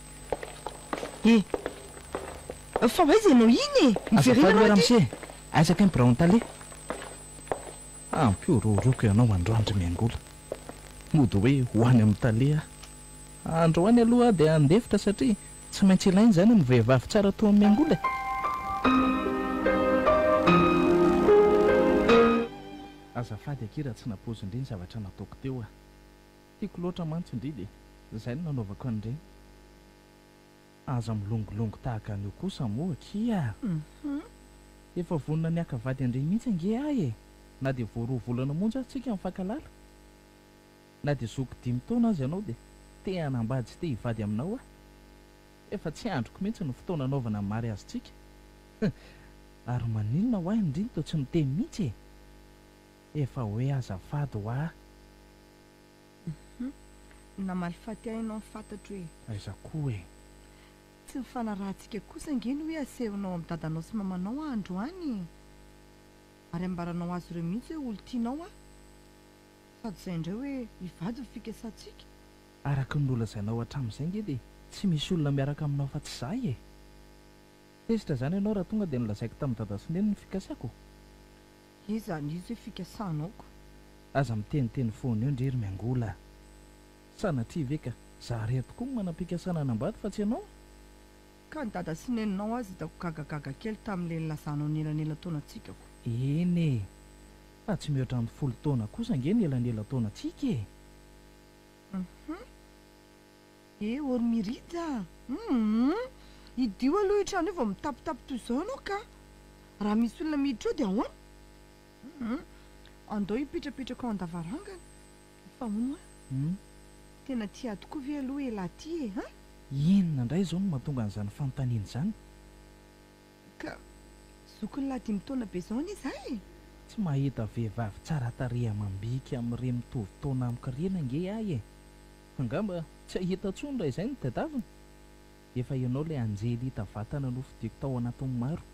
B: fa hoaiza ianao iny
E: azafady ramse aisaka mibiraony tale ampiororoko ianao androandro miangola mody hoe hoany amin'ny tale androany aloha dia andefitra satria tsy maintsy ilainy zany ny vehivavy tsara toa amin'ny miangola azafady akira tsy napozindreny zavatra nataoko teo tiako loatra mantsindridy izay no nanaovako an'ireny aza milongolongo tahaka an'io kosa moa kia efa vonina ny akavady andreny mihitsy ange ahy na dia voaroavolana monja atsika mifankalala na dia zoko 5 taona azy ianao dia te hanambady sy te hivady aminao efa tsy androko mihitsy ny fotoana anaovana ny mary azy tsika ary maninona ho ahy indriny to tsy miteny mihitsy efa hoe azafady ho ahy
B: namalyfaty ainao mifantatro hoe
E: aiza koa
B: tsy mifanarahantsika kosa ngeny hoe asehonao amin'ny dadanao sy mamanao androany ary ambaranao azy ireo mihitsy hoe olo tianao sady izay indray hoe hivady ho fikasantsika
E: araka ny nolazainao hatramin'izay nge dia tsy misy olona miaraka aminao fa tsy zahy tezitra zany ianao raha tonga dia nolazaiko tamin'ny dada sineny ny fikasako
B: izany izy hoe fikasanaoko
E: aza miteniteny foana eo ndrery miangola sanatria ve ka za re tokoa ny manam-pikasana anambady fa tsy ianao
B: ka ny dada sineninao azy hitako gagagaga kely tamin'ile nilazanao nelanela taona tsikako
E: eny fa tsy mihoatra amin'ny 10 taona kosa nge ny elanela taona tsika
B: ormirida idio aloha hitrano io vao mitapitapy toy izao anao ka raha misy olona miditra eo dia ahoana andao hipitrapitraka ao an-davarangana fa ono tena tia tokoa ve aloha elaty
E: inona indray izao no mahatonga an'izany fanontaniana izany
B: ka zokony laha 5 taona be zao any izy
E: tsy mahita vehivavy tsara tarehy amam-bika amin'ireny mitovy taona amiko rena nge ahy angamba tsy ahita tsony raha izay ny tadavina efa ianao ilay anjely hita vatana no fidiko tao anatin'ny maro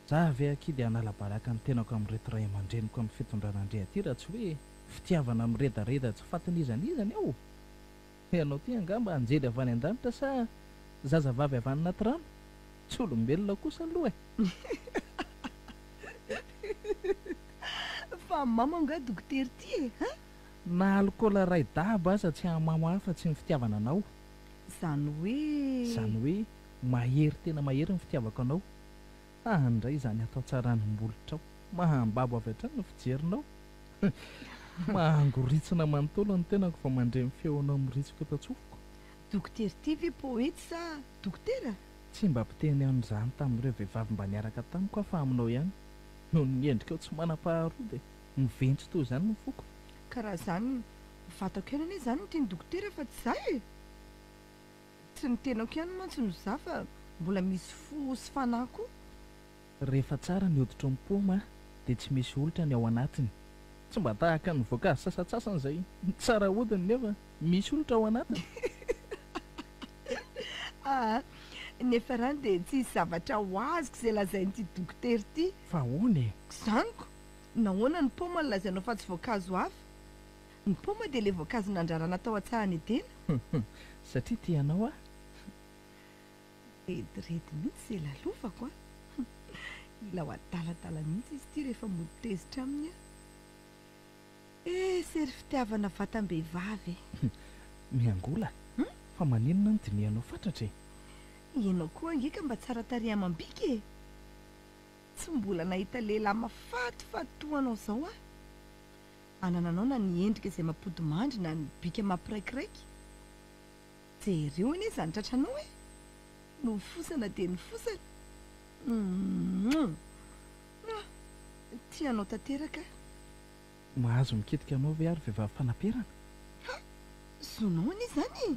E: za ve akidy hanala-baraka ny tenako amin'n'ireto ray aman-dreniko amin'ny fitondranandre aty raha tsy hoe fitiavana miredareda tsy fatin'izan'izany ao ianao ty angamba anjely avy any an-danitra sa zazavavy avy any anaty rano tsy olombelona kosa aloha
B: fa mama nga dokotera ty
E: na alikola ray daba aza tsy hamamo hafa tsy ny fitiavana anao
B: zany
E: hoe mahery tena mahery ny fitiavako anao andray izany atao tsaranymbolotrao mahambabo avy hatrany no fijerinao mahangoritsina manontolo ny tenako fa mandreny feonao miritsiko tatsofoko
B: dokotera ty ve poety sa dokotera
E: tsy mba mpiteny an'izany tamin'ireo vehivavy mba niaraka tamiko afa aminao ihany no ny endrika ao tsy manam-paharoa dia miventsy toy izany no foko
B: karaha zany vatako ihany anie zany nytiany dokotera fa tsy zay tsy nitenako ihany mantsy no za fa mbola misy fo sy fanahy koa
E: rehefa tsara ny hoditra mipoma dia tsy misy olitra ny ao anatiny tsy mba tahaka ny voankazo sasatsasany izay tsara hodiny nefa misy olitra ao anatiny
B: nefa rany dia tsy zavatra ho azoko izay lazain'ity dokotera ity
E: fa hoany
B: zaniko nahoana ny poma ny lazainao fa tsy voankazo hafa ny poma dia ilay voankazo nandrarana tao an-tsahany edena
E: satria tianao
B: rediredy mihitsy izay lalovako ila ho adaladala mihitsy izy ity rehefa mody tezitra aminy sery fitiavana vatam-behivavy
E: miangola fa maninona ny dinianao fatratra
B: ianao koa angeka mba tsara tare amam-bika tsy mbola nahita lehilahy mafatifaty toanao zao anananao na ny endrika izay mampodimandry na ny bika mampiraikiraiky jereo anie zany tratranao no fosana dia ny fosana tianao tanteraka
E: mahazo miketika anao ve ary vehivavy fanamperana?
B: sonao any izany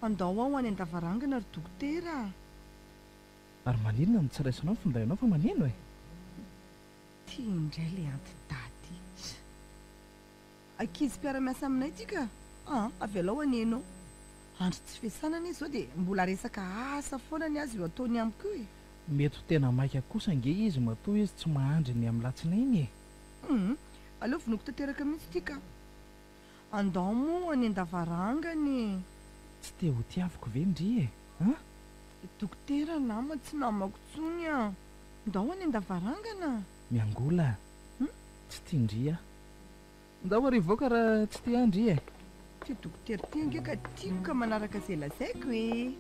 B: andao aho any an-davarangana ry dokotera.
E: Ary maninona no tsy raisanao ny findainao fa manino e?
B: Tia indray le antidaty ankizy mpiara-miasa aminay tika avy alao anenao andro tsy fiasanana izy zao dia mbola resaka asa foana ny azy io ataony amiko e.
E: Mety ho tena maika kosa nge izy matoa izy tsy mahandry ny amin'ny latsinainy e.
B: aleo vonoko tanteraka mihitsy tika andao moa any an-davarangany.
E: Tsy te ho tiaviko ve ndry e?
B: Dokotera nama tsy namako tsony a ndao any an-davarangana.
E: Miangola tsy tia ndry a ndao ary voaka raha tsy tia ndry e.
B: Ty dokotera ty nge ka tiako ka manaraka izay lazaiko e.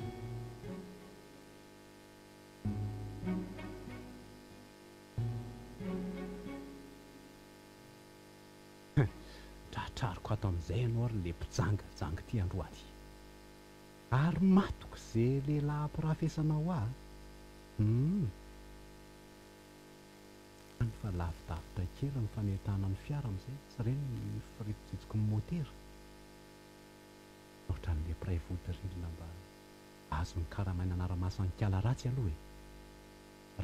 A: tratrariko ato amin'izay ianao ary le mpijangajanga ty androaty ary matoko izay lehilahy ampirafesanao aho fa lavidavitra kely ny fanentana ny fiara amin'izay sy ireny firitijitsoko ny motera ohatran'le mpiray vodirindrina mba azo ny karamaina anara-masan'ny kala ratsy aloha e.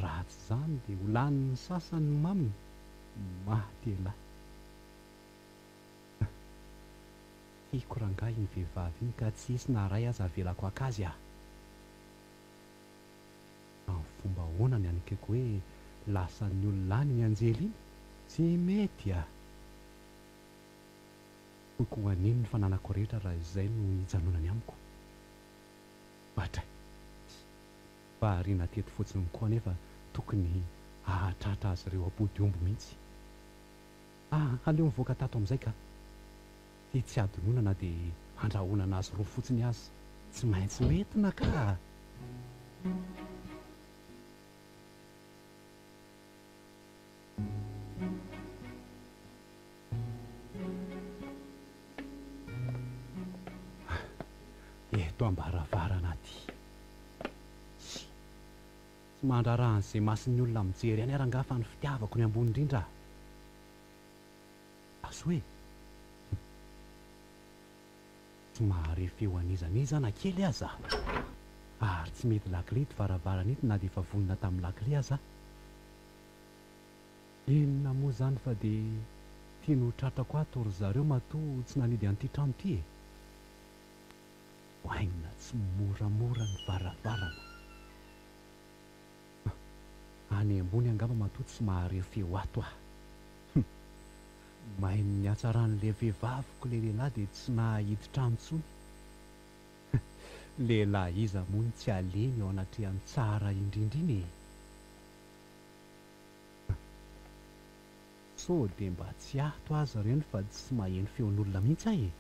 A: Raha tsy izany dia ho lanin'ny sasany ny maminy mahatelahy. Tiako rangahy iny vehivavy iny ka tsy hisy na ray aza avelako akazy aho. Amin'ny fomba ahoana ny anikako hoe lasa ny olona ny anjely iny tsy mety ah. Toko anino ny fananako rehetra raha izay no hijanonany amiko. Batray variana teto fotsiny koa nefa tokony ahatratra azy ireo apody-ombo mihitsy. Aleo mivoaka tato amin'izay ka ty tsy adononana dia andrahonana azy roa fotsiny azy tsy maintsy metina ka. Eto ambaravarana ty tsy mandrarahan'izay mason'ny olona mijery any arangaha fa ny fitiavako ny ambony indrindra azo hoe tsy mahare feo anizanizana kely aza ary tsy mety lakile ito varavarana ito na dia efa vonona tamin'ny lakile aza. Inona moa izany fa dia tiany ho tratrako ato ry zareo matoa tsy nanidy an'ity trano ity e. Hoaina tsy moramora ny varavarana. Any ambony angamba matoa tsy mahare feo ato ah. Mahay ny hatsaran'ilay vehivaviko le lehilahy dia tsy nahiditra amintsony. Lehilahy iza moa ny tsy aleny ao anatrehany tsara indrindra iny e. So dia mba tsy ato azy ireny fa tsy maheno feon'olona mihitsy ahy e.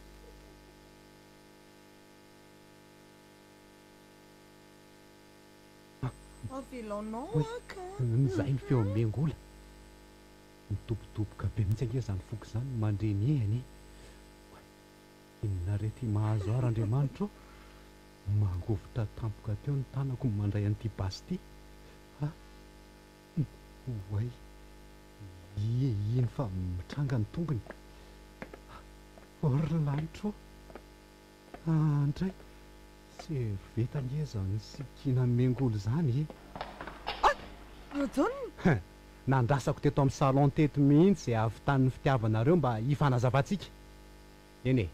B: Avelanao aka
A: Nizay ny feo miangola mitobotoboka be mihitsy ange izany foko izany mandreny ehany. Inona rety mahazo ary Andriamanitra mangovitra tampoka teo ny tanako mandray an'ity basy ity. Hoay iny fa mitranga ny tongony. Ory lanitra andray serveta ngeza ny sikina miangola izany e.
B: John
A: Nandrasako teto amin'ny salon teto mihitsy izay avitan'ny fitiavanareo mba hifanazavantsika. Eny e,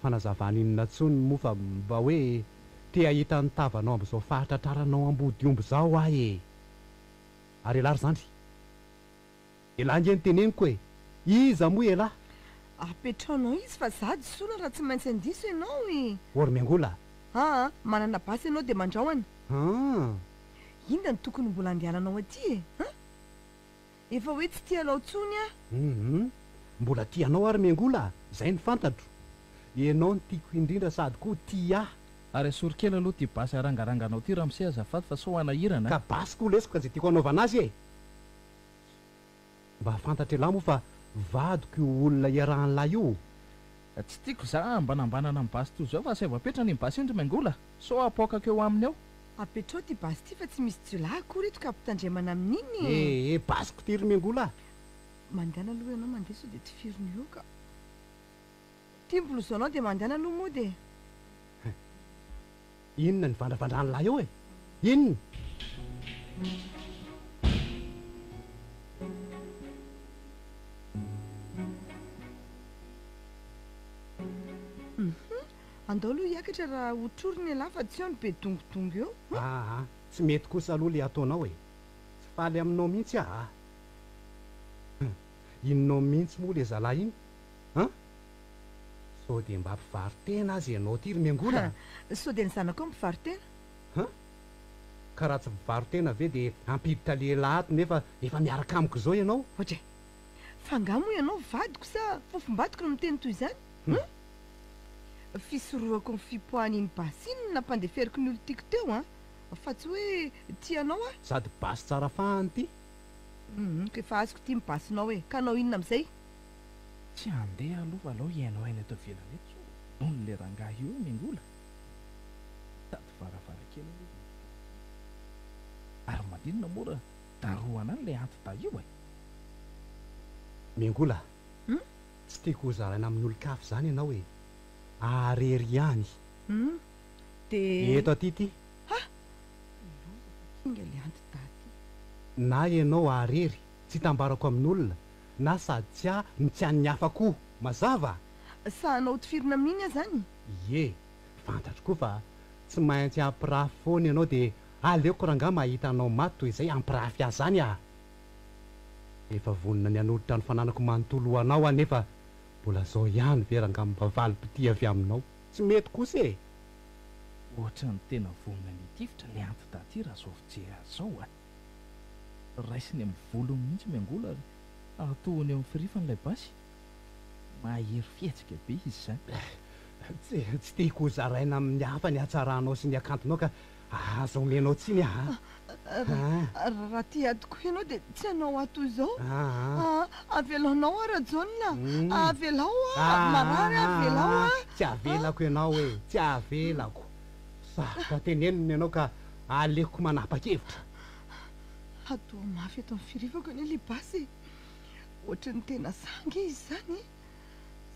A: fanazavana inona tsony moa fa mba hoe te ahita ny tavanao amin'izao fahatratraranao ambody-omby zao ahy e. Ary elahy ry zandry elahy nge ny teneniko e. Iza moa elahy?
B: Apetranao izy fa za disoina raha tsy maintsy andiso ianao e.
A: Ory miangola
B: manana basy ianao dia mandrahoana. Inona ny tokony mbola andehananao aty e? Efa hoe tsy tianao tsony a?
A: Mbola tianao ary miangola, izay ny fantatro. Ianao ny tiako indrindra sady koa tia.
E: Ary asorokely aloha ty basy arangaranganao ty raha misy azafady fa so anahirana.
A: Ka basy koa lesiko ka izay tiako anaovana azy e. Mba fantatra elahy moa fa vadiko io olona iarahan'lahy io.
E: Tsy tiako za ambanambanana amin'ny basy toy izao fa saiva apetrany ny basy indry miangola. So apoakako eo aminy ao.
B: Apetrao ty basy ty fa tsy misy jiolahy akory eto ka ampitandremana amin'iny.
A: Basiko ty ry miangola.
B: mandehana aloha ianao mandeha sao dia tsy firony io ka tiambolozanao dia mandehana aloha moa dia
A: inona ny vandravandrany lahy eo e inona
B: andao aloha hiakatra raha hotrorony alahy fa tsy ao ny be dongodongo eo
A: aa tsy mety kosa aloha le ataonao e tsy faly aminao mihitsy aha inonao mihitsy moa le zalahy iny an sao dia mba mpivaritena azy ianao ty ry miangola
B: sao dia ny zanako ao mpivaritena
A: han ka raha tsy mpivaritena ve dia ampiditra lehilahy ato nefa efa miaraka amiko zao ianao
B: ohatra fa ngamo ianao vadiko sa fofombadiko no miteny toy izany fisoroako ny fipoahany iny basiny nampandeferiko ny olo tiako teo a fa tsy hoe tianao a
A: sady basy tsara fahany ty
B: ko efa azoko tia mibasinao e ka anao inona amin'izay
E: tsy andeha aloha alao iainao ainy ato velany eto noho ny le rangahy io miangola tady varavarakely ary maninona moa daroana any le anty-da io e
A: miangola tsy tiako ho zaraina amin'ny olo-kafy zany ianao e arery ihany
B: dia
A: eto aty ty
B: kinga le anty-daty
A: na ianao arery tsy tambarako amin'olona na sady tsy a ny tsy an'ny hafa koa mazava
B: sa anao tifirina amin'iny a zany
A: ie fantatro koa fa tsy maintsy ampirafy foana ianao dia aleoko rangah mahita anao maty toy izay ampirafy azy zany a efa vonina ny anolotra ny fananako manontolo anao anefa mbola zao ihany ve rangah mibavalim-piti avy aminao tsy mety kosa e
E: ohatra ny tena vonina ny tifitra le anty-daty raha zao fijery azy zao a raisiny amin'ny volony mihitsy miangola ahatohany eo amin'ny firifan'ilay basy mahery fietsika be izy zany
A: tsy tiako ho zaraina amin'ny hafa ny hatsaranao sy ny akantonao ka azo omenao tsiny aha
B: raha ty atoko ianao dia tsy anao ato izao avelaonao a rajaona avelao a marary avelao a
A: tsy avelako ianao e tsy avelako sarotra teneniny ianao ka aleko manapa-kevitra
B: atao mafy eto amin'ny firifako ane le basy ohatra ny tena sanga izy zany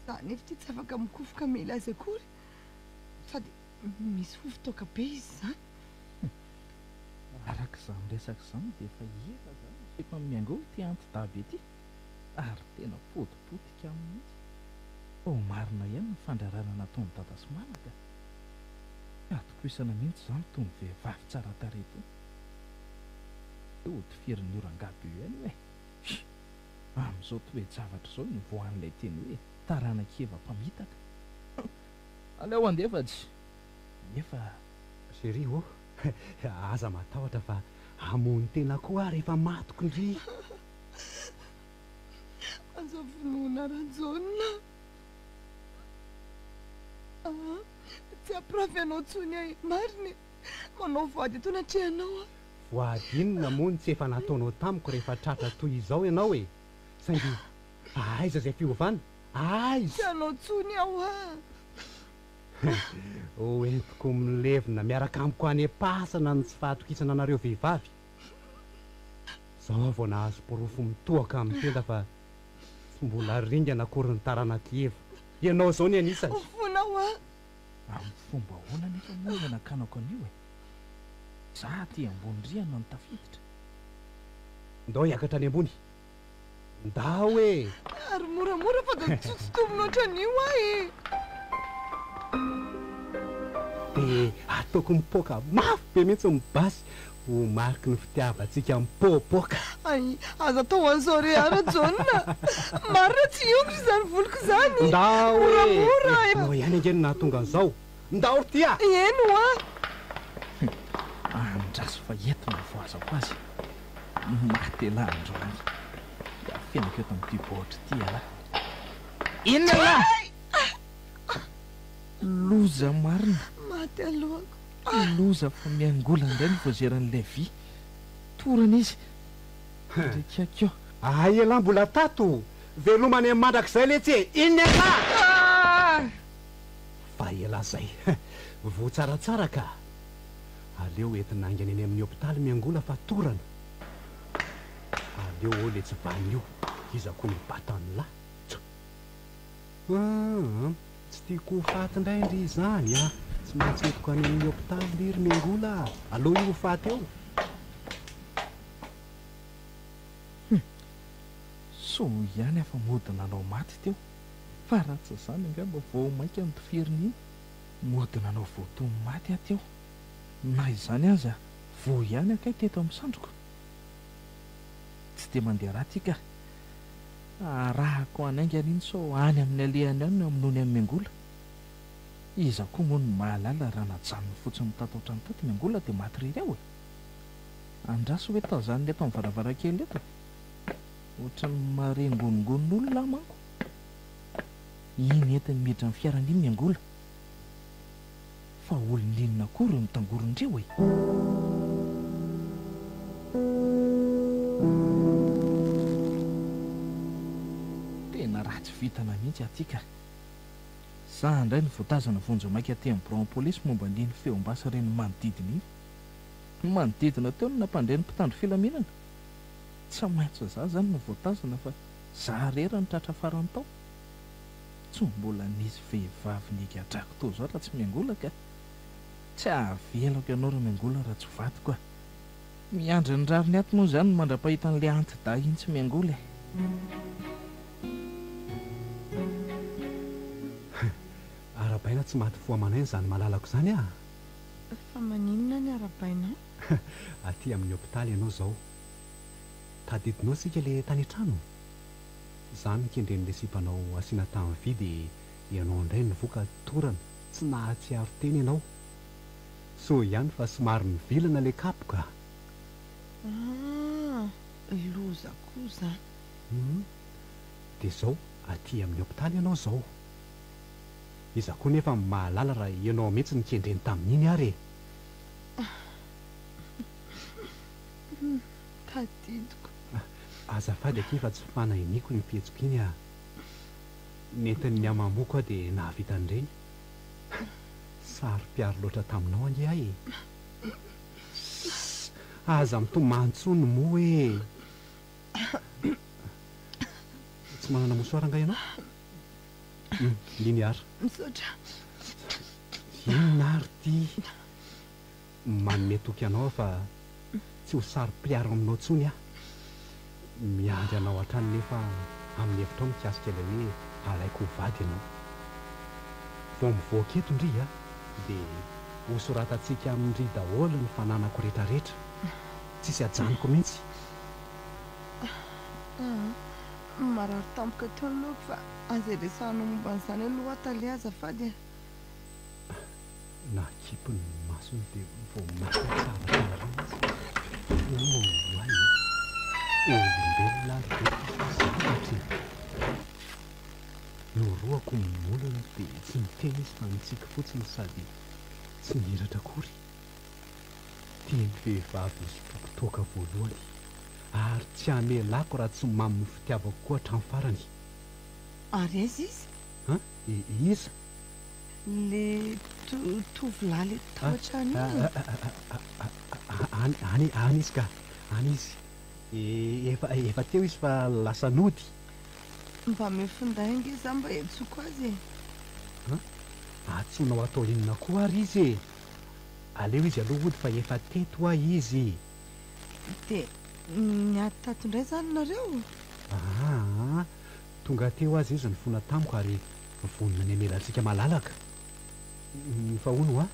B: za nefa ty tsy afaka mikofoka mela azy akory sady misy fofotoaka be izy zany
E: araka izany resaka izany dia efa ela zany efa miango ty anty-davy ety ary tena potipotika amin'n'itsy marina ihany ny fandrarana nataony dada sy manaka atokisana mihitsy zany tony vehivavy tsara tareto eo tifirin'ny orangaby io ihany hoe amin'izao toe-javatra izao ny voan'ilay teny hoe taranakeva mpamitaka aleo andefatsy nefa
A: sery o aza matahotra fa amony tena koa ary efa matoko ndry
B: aza vonoana rajaona tsy ampirafy anao tsony a mariny manao vady eto natrehanao a
A: voady inona mony tsy efa nataonao tamiko rehefa tratra toy izao ianao e saingy aiza izay fiovana aiza
B: tsy anao tsony aho a
A: entiko milevina miaraka amiko any pasana ny tsy fahatokisana anareo vehivavy zao vao nahazo porofo mitohaka amin'ny tenda fa tsy mbola ringana akory ny taranaty eva ianao zao ny anisany
B: fonao a
E: amin'ny fomba hoana nefa moa nakanako an'io e za ty ambonydriana ny tafiditra
A: ndao hiakatra any ambony ndao e
B: ary moramora fa da tsotsotomina ohatran'io a e
A: dia ataoko mipoaka mafy be mihitsy mibasy ho mariky ny fitiavantsika mipoapoaka
B: ay aza atao an'izao re arajaona marina tsy iongo izany voliko zany
A: ndao
B: moramora
A: ao ihany angeny nahatonga an'izao ndao ty a
B: eno a
E: andraso fa entina voaza ko azy matelandroany da fianako eto amin'ity boatra ty ala inona la loza marina
B: maty alohako
E: loza fa miangola indray ny voazeran'ilay vy torana izy rekakeo
A: ay ala mbola tato velomany amin'ny mandrak'izay letsy e inona ala fa ela zay vo tsaratsara ka aleo entina angany any amin'ny hopitaly miangola fa torana aleo o le tsy vanio izako nybatany lahy tsy tiako hofaty indray ndry izany a tsy maintsy entiko any amin'ny hôpitaly liry miangola aloha io hofaty eo
E: so ihany afa mody nanao maty teo fa ratsy zany angamba vao mainka ny tifiriny iny mody nanao voatony maty aty eo na izany aza vo ihany akay teto amin'ny sandroko tsy dia mandeha raha tika arahako anaingana iny sao any amin'ny alehany any no aminony amin'ny miangola iza koa moa ny mahalala raha najanony fotsiny tataotra ny taty miangola dia maty rery ao e andraso hoe tazaniny eto amin'ny varavarakely eto ohatrany marengongon'olona manko iny entiny miditra amin'ny fiaran'iny miangola fa olon'inona koa ireo mitangorondreo e tena ratsy vitana mihitsy atika za indray ny voatazana vonjo maika aty amin'ny bureau polisy momba an'iny feom-basa reny manodidina iny ny manodidina teo no nampandreny mpitandro filaminana tsy maintsy za zany no voatazana fa za rera ny tratra farany tao tsy mbola nisy vehivavy nigadrako to zao raha tsy miangola ka tsy ahavelako ianao raha miangola raha tsy vaty koa miandry ny rariny aty moa zany no mandra-pahita n'le antiday iny tsy miangola
A: arabaina tsy maty foamanainy zany malalako zany a
B: fa maninona ny arabainao
A: aty amin'ny hôpitaly ianao zao tadidinao sika le tany trano zany nikendren'le sipanao asiana tany vy dia ianao indray nivoaka torana tsy nahatsiaro teny ianao so ihany fa somary mivilana le kapoka
B: loza koa zany
A: dia zao aty amin'ny hôpitaly ianao zao iza koa nefa mahalala raha ianao mihitsy nikendreny tamin'iny ary
B: tadidiko
A: azafady aky fa tsy fanahiniko ny fihetsiko iny a nentin'ny amamoko a dia nahavita an'ireny sary mpiaro loatra taminao ange ahy aza mitomantsono moa e tsy manana mosoara nga ianao liny ara
B: misaotra
A: inona ary ty manome toky anao fa tsy ho sary mpiaro aminao tsony a miandry anao hatrany nefa amin'ny hevitra ao mikasika ilay hoe alaiko hovady ianao vao mivoaka eto ndry a dia hosoratatsika amin'ndry daholo ny fananako rehetrarehetra tsisy ajanoko mihitsy
B: marary tampoka teo ny loko fa aza resahanao momba n'izany aloha atale azafady
A: na kipony masony dia vao maty tsara olombelona ary noroako molona dia tsy miteny izy fa mitsika fotsiny sady tsy miratra akory tiany vehivavy isotokotoaka voalohany ary tsy hamelako raha tsy mamy fitiavako koa hatrany farany
B: ary aiza izy
A: iza
B: le tovolahy le tahotrany
A: any izy ka any izy efa teo izy fa lasa nody
B: mba mefindainga izy mba etsoko azy
A: atsonao atao inona koa ary izy e aleo izy aloha ody fa efa teto a izy
B: dia niady tato indray zany nareo
A: tonga teo azy izy ny fona tamiko ary vonina ny amelantsika malalaka fa ono a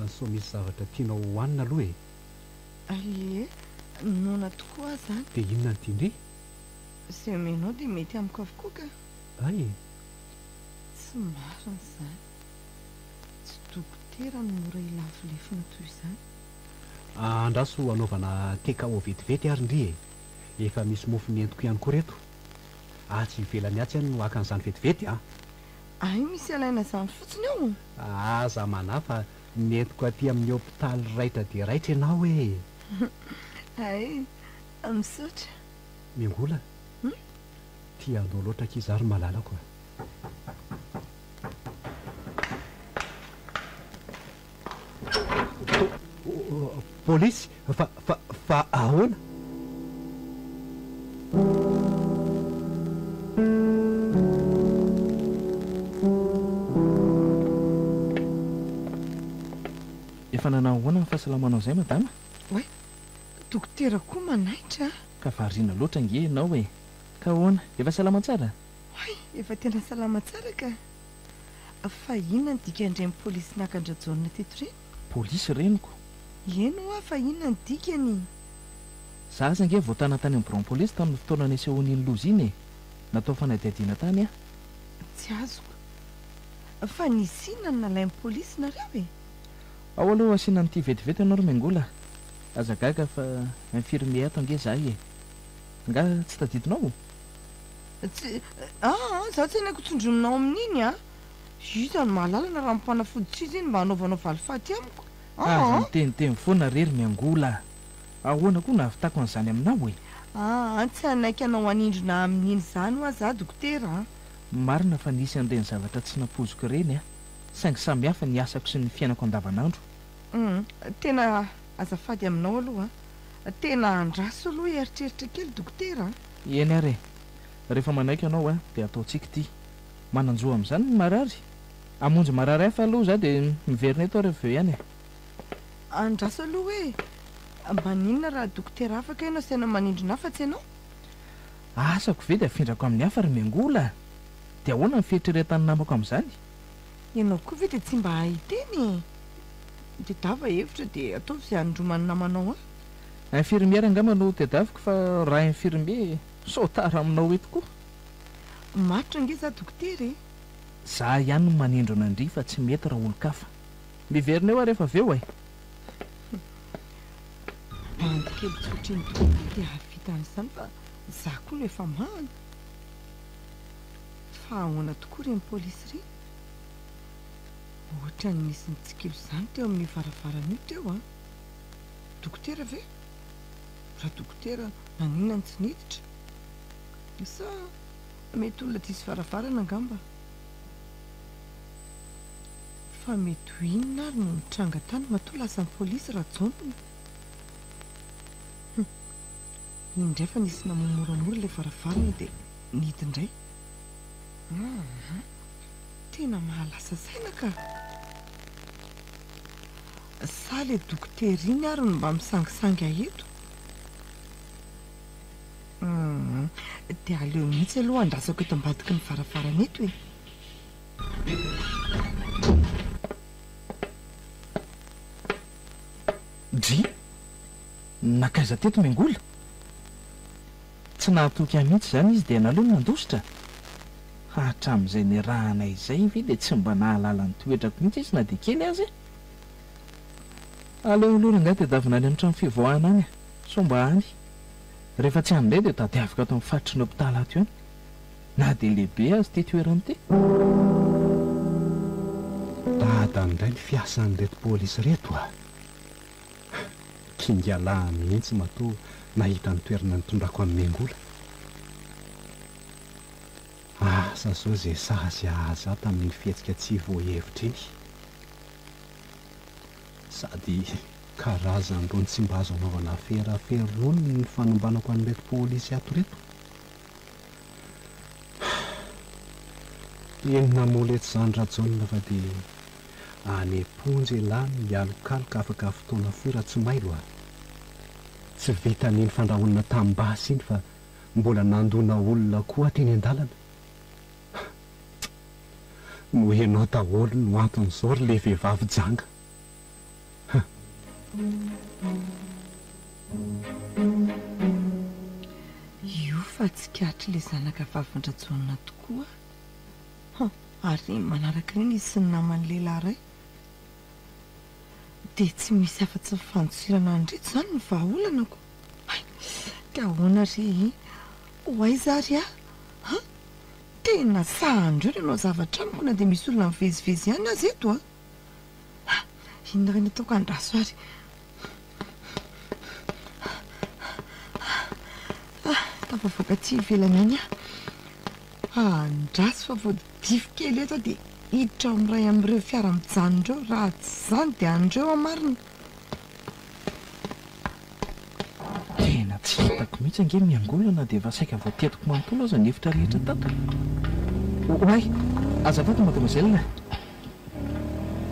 A: so misy zavatra tianao hohanina aloha
B: e nona tokoa zany
A: dia inona ny tiandry
B: zay menao dia mety amiko avokoa ka
A: ay
B: tsy marina zany tsy dokotera no mora ilavolefina toy izany
A: andraso anaovana tekao vetivety ary ndry e efa misy mofo nyentiko ihany koa reto tsy ivelany atsy any no aka n'izany vetivety
B: ay misy alaina zany fotsiny ao
A: aza mana fa nentiko aty amin'ny hôpitaly raitra dia raitra ianao e
B: ay misaotra
A: miangola tianao loatra kizary malalako polisy fa ahoana
E: efa nanao ahoana ny fahasalamanao izay madama?
B: oe dokotera koa manaitra
E: ka variana loatra nge ianao hoe ka ahoana efa salama tsara?
B: oay efa tena salama tsara ka fa inona ny dika indray polisy nakandrajona teto reny?
E: Polisy reniko?
B: eno a fa inona ny dikany?
E: Za aza nge voatana tany amin'ny bureau polisy tamin'ny fotoana nisehoan'iny loza iny e, natao fanadihadiana tany a.
B: Tsy azoko fa nisy inona ny nalain'ny polisy nareo e?
E: Ao aloha asiana n'ity vetivety ianao ro miangola, aza gaga fa infirmier ato nge za e, nga tsy tadidinao?
B: Tsy za tsy hainako tsondrominao amin'iny a, izany mahalalana raha mimpanafody iny mba hanaovanao valifaty amiko.
E: Aza niteniteny foana rery miangola, ahoana koa nahavitako an'izany aminao e?
B: Tsy hanaiky anao anindrona amin'iny zany ho za dokotera.
E: Marina fa nisy an'ireny zavatra tsy napoziko reny a, saingy samy hafa ny asako sy ny fiainako andavanandro.
B: Tena azafady aminao aloha, tena andraso aloha eritreritra kely dokotera.
E: Eny ary, rehefa manaiky ianao a dia ataontsika ity, mananjoa amin'izany ny marary, amonjy marary hafa aloha za dia miverina eto rehefa avy eo ihany e.
B: Andraso aloha hoe maninona raha dokotera afaka ianao saina manindrona afa-tsy ianao?
E: Asako ve dia afindrako amin'ny hafa ry miangola, dia ahoana ny fieritreretany namako amin'izany?
B: Ianao koa ve dia tsy mba haiteny? Dia dava hevitra dia ataovy izay handroman'ny namanao a.
E: Infirmiera angamba no tedaviko fa raha infirmier sautara aminao eto koa.
B: Matotra nge za dokotera e?
E: Za ihany no manindro an'andry fa tsy mety raha olo-kafa. Miverina eo a rehefa avy eo e.
B: Kely tsotriny dokotera dia havita an'izany fa za koa no efa mahana. Fa ahoana tokoa reny polisy reny? Ohatra ny nisy nitsikilo izany teo amin'ny varavarana io teo a. Dokotera ve? Raha dokotera maninona ny tsy niditra? Sa mety olona tisy varavarana angamba? Fa mety ho inona ary no nitranga tany matoa lasa ny polisy raha jaonona? Indray fa nisy namomoramora ilay varavarana dia nidindray. Tena mahalasa saina ka. Sa le dokotera iny ary no mba misangisangy aheto? Dia aleo mihitsy aloha andrasako eto ambadiky ny varavarana eto e.
E: Dry, nakaiza teto miangola? Tsy nahatoky ahy mihitsy izany izy dia naloha nandositra. Hatramin'izay niarahanay izay ve dia tsy mba nahalala ny toetrako mihitsy izy na dia kely azy e. Aleo aloha nga tedavina any amin'ny trano fivoahana any so mba any. Rehefa tsy an'ilay dia tadiaviko ato amin'ny faritry ny hopitaly ato ihany. Na dia lehibe azy ty toerany ty.
A: Dadan'indray ny fiasan'reto polisy reto a. Kingalàhy mihitsy matoa nahita ny toerana nitondrako amin'ny miangola. Asa sao izay sazy aza tamin'ny fihetsika tsy voahevitra iny. Sady karazan'irony tsy mba azo anaovana feraferony ny fanombanako an'reto polisy ato reto. Enina mola eto izany rajaonina fa dia any amponjy lany mialokaloka afaka fotoana foira tsy mailo a. Tsy vitan'iny fandrahonana tambasy iny fa mbola nandona olona koa teny an-dalana. No henao daholo no anton'izao ry le vehivavy janga.
B: Io fa tsikatry le zanaka vavindrajonina tokoa. Ary manaraka ireny izy sy ny namany lehilahy ray. Dia tsy misy afa-tsy mifanjotsirana andreto izany ny vahaolanako. Ka ahoana ry ho aiza ry a? Tena sahandreo ianao zavatra amiko na dia misy olona mivezivezy ihany azy eto a. Inona ray nataoko andraso ary? Tafavoaka tsy ivelany any a. Andraso fa voadify kely eto dia hiditra amin'iray amin'ireo fiara mijanon'ireo. Raha tsy izany dia andreo amarina.
E: Tena tsy hitako mihitsy ange miangolana dia efa saika voatetiko manontolo aza ny hevitra rehetra tato. Oay, azafady mademoiselle.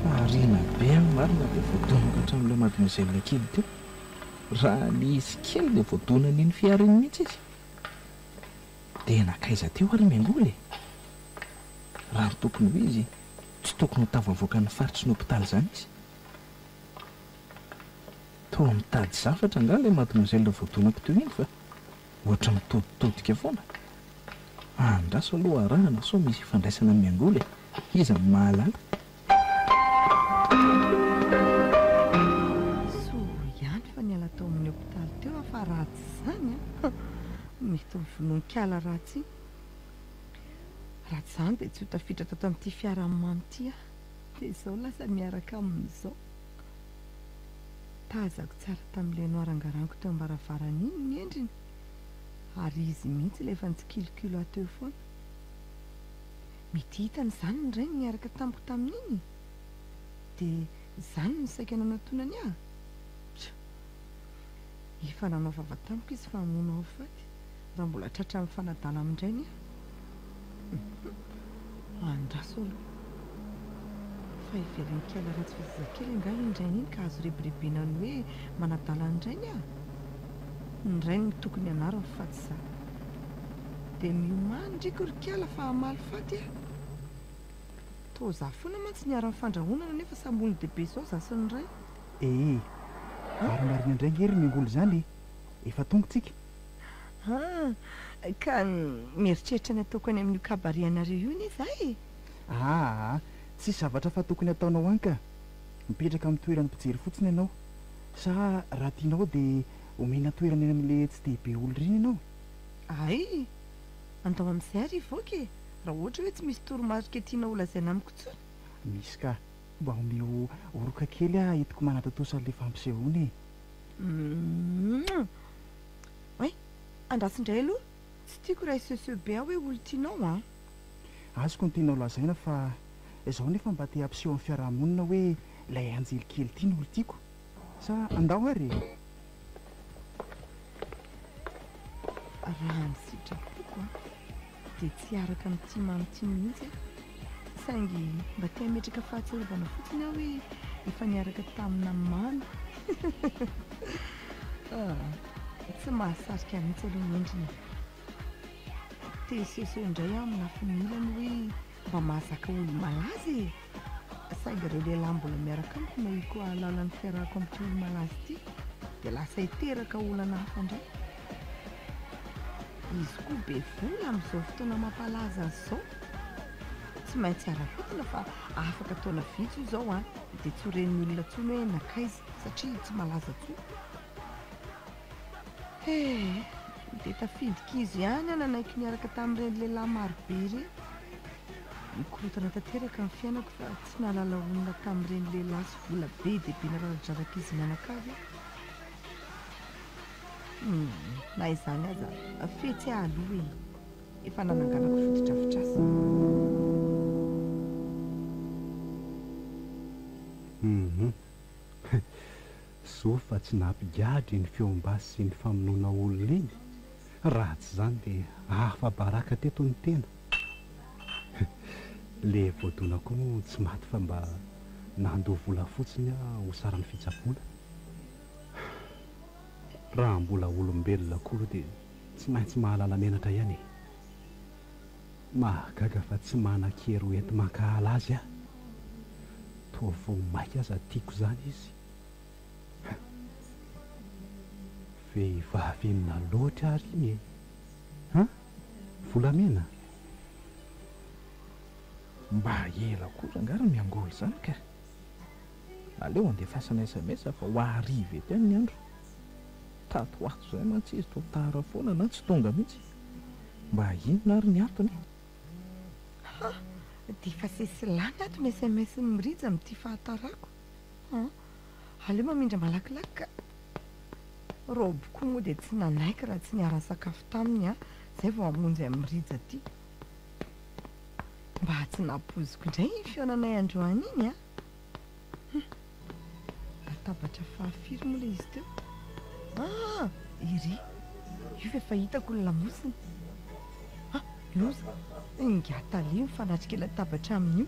E: Arina be marina dia voadonako hatramin'ilay mademoiselle kely teo. Raha ny izy kely dia voadonany iny fiariny mihitsy izy. Dia nakaiza teo ary miangoly. Raha ny tokony ho izy tsy tokony ho tavavoaka ny faritry ny hôpitaly izany izy. Toa mitady zavatra nga ilay mademoiselle voadonako teo iny fa ohatra mitoditodika foana. Andraso aloha arahana sao misy ifandraisana amin'ny miangoly. Iza ny mahalala.
B: Ihany fa niala tao amin'ny hôpitaly teo fa ratsy izany a. Mety vononkala ratsy. Ratsy izany dia tsy ho tafiditra tato amin'ity fiarahamamy ity a. Dia izao lasa miaraka amin'izao. Tazako tsara tamin'ilay noarangaraniko teo ambaravarana iny ny endriny. Ary izy mihitsy ilay efa nitsikilokilo ateo foana. Mety hitany izany ny rainy niaraka tamiko tamin'iny. Dia izany ny saika nanantonany aho. Efa nanaovava tamiko izy fa hamono ao faty. Raha mbola tratra amin'ny fanadala amin'indrainy aho. Andraso aloha. Fa ivelany kala ratsy fa zazakely nga indrainy iny ka azo rebirebena ny hoe manadala an'indrainy aho. Ny rainy tokony anarany faty za. Dia miomany ndreka ry kala fa hamaly faty aho. Toa za foana mantsy niara fandrahonana nefa samby olony dehibe izao za sy ny ray.
F: Marimarina indray ngery miangoly izany. Efa tongotsika.
B: Ka mieritreritra ny ataoko any amin'io kabare anareo io ny izahay.
F: Tsy zavatra fa tokony ataonao any ka. Mipetraka amin'ny toerany mpijery fotsiny ianao. Sa raha tianao dia omena toerana eny amin'ilay tsy dehibe olo riny ianao.
B: Ay, andao amin'izay ary ivoaka e. Raha ohatra hoe tsy misy toromarika tiana olazaina amiko intsony.
F: Misy ka. Mba omeo oroka kely hitako manatatosan'ilay fampisehoana e.
B: Oe, andrasindray aloha. Tsy tiako raha isehoseho be aho hoe olo tianao a.
F: Azoko ny tianao lazaina fa izao nefa mba te hampiseho amin'ny fiarahamonina hoe ilay anjely kely tia ny olo tiako. Sa andao ary?
B: Raha ny sitrapoko dia tsy araka amin'ity mamity mihitsy a. Saingy mba te hametraka fahatserovana fotsiny aho hoe efa niaraka tamina mamy. Tsy mahasarika mihitsy aloha ny endriny. Te hisehoseho indray aho amin'ny lafiny ilany hoe mba mahazaka olo malaza e. Saingy ireo lehilahy mbola miaraka amiko mahiko ahalalany fiarahako amin'ity olo malaza ity dia lasa hiteraka olana hafa indray. Izy koa be vola amin'izao fotoana mampalaza azy izao. Tsy maintsy ara-potina fa afaka taona vitsy io izao a dia tsy horen'ny olona intsony hoe nakaiza satria tsy malaza intsony. Dia tafidika izy ihany aho nanaiky niaraka tamin'ireny lehilahy marobe ireny. Mikorotana tanteraka ny fiainako fa tsy nalala olona tamin'ireny lehilahy sy vola be dia be naradraraka izy mianakavy. Na izany aza fetsy aho aloha e. Efa nananganako fotodrafitrasa.
A: So fa tsy nampigadry ny feom-basy sy ny famonoana olona iny. Raha tsy izany dia afa-baraka teto ny tena. Le voadonako moa tsy maty fa mba nandoha vola fotsiny ho sarany fitsaboana. Raha mbola olombelona koa dia tsy maintsy mahalala menatra ihany e. Mahagaga fa tsy manan-kery ho ento mankahala azy aho. Toa vao maika aza tiako izany izy. Vehivavy inona loatra ary iny e. Volamena.
E: Mba ela kosa angara miangoly izany ka. Aleo andefasana SMS fa ho ariva ety any ny andro. Tato ato izay mantsy izy toa tara foana na tsy tonga mihitsy. Mba inona ary ny antony?
B: Dia fa sesilany ato ny SMS mirija amin'ity fahatarako. Aleo mamindra malakilaky ka. Roboko moa dia tsy nanaiky raha tsy niarany sakafo taminy izay vao hamonjy amin'ny rija aty. Mba tsy nampoziko indray ny fionanay androany iny latabatra fahafiry moa ilay izy teo. Iry io efa hitako ny lamosiny. Loza ingatalia mifanatrika latabatra amin'io.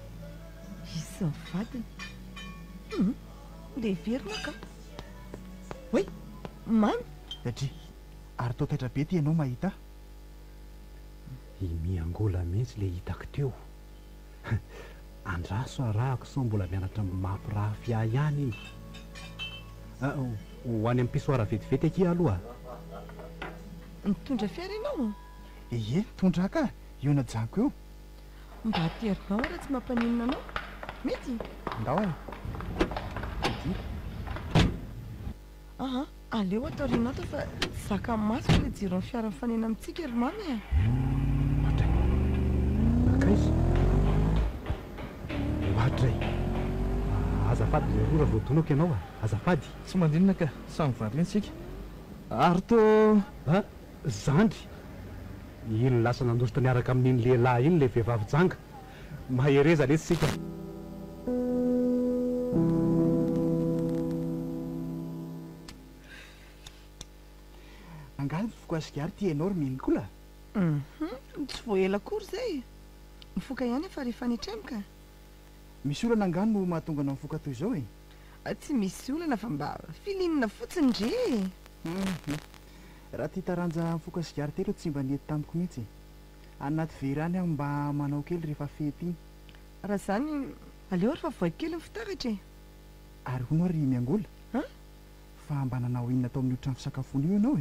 B: Izy sy ny vadiny. dia hiverina ka hoe mamy
F: satria ary tao taitra be ty ianao mahita
A: miangola mihitsy le hitako teo andraso arahako so mbola mianatra mampirafy ahy ihany iny ho any amin'ny pisoara vetivety aky aloha
B: mitondra fiara ianao
F: ie tondra ka eo na janko eo
B: mba haterinao raha tsy mampanenina anao mety
F: ndao ay
B: aha aleo atao rinao ta fa zaka masoko le jiron'ny fiara mifanena amintsika ry mamy a
A: matray nakaizy matray azafady le rora voatonoko ianao azafady
E: tsy mandinona ka samy varintsika ary to
A: zandry ino lasa nandositra niaraka amin'iny lehilahy iny le vehivavy janga mahereza lesitsika
F: angaly fokoasikary ty ianao ry miangola
B: tsy voaela akory zay mifoka ihany efa rehefa nitremika
F: misy olana angano no mahatonga anao mifoka toy izao
B: tsy misy olana fa mba filinina fotsiny dre
F: raha tia taranja mifoka sigary telo tsy mba niety tamiko mihitsy anaty verany aho mba manao kely rehefa fety iny
B: raha zany aleo rehefa voaky kely ny fitaratra
F: ary hono ary miangola fa mba nanao inona tao amin'ny otrano fisakafoana io ianao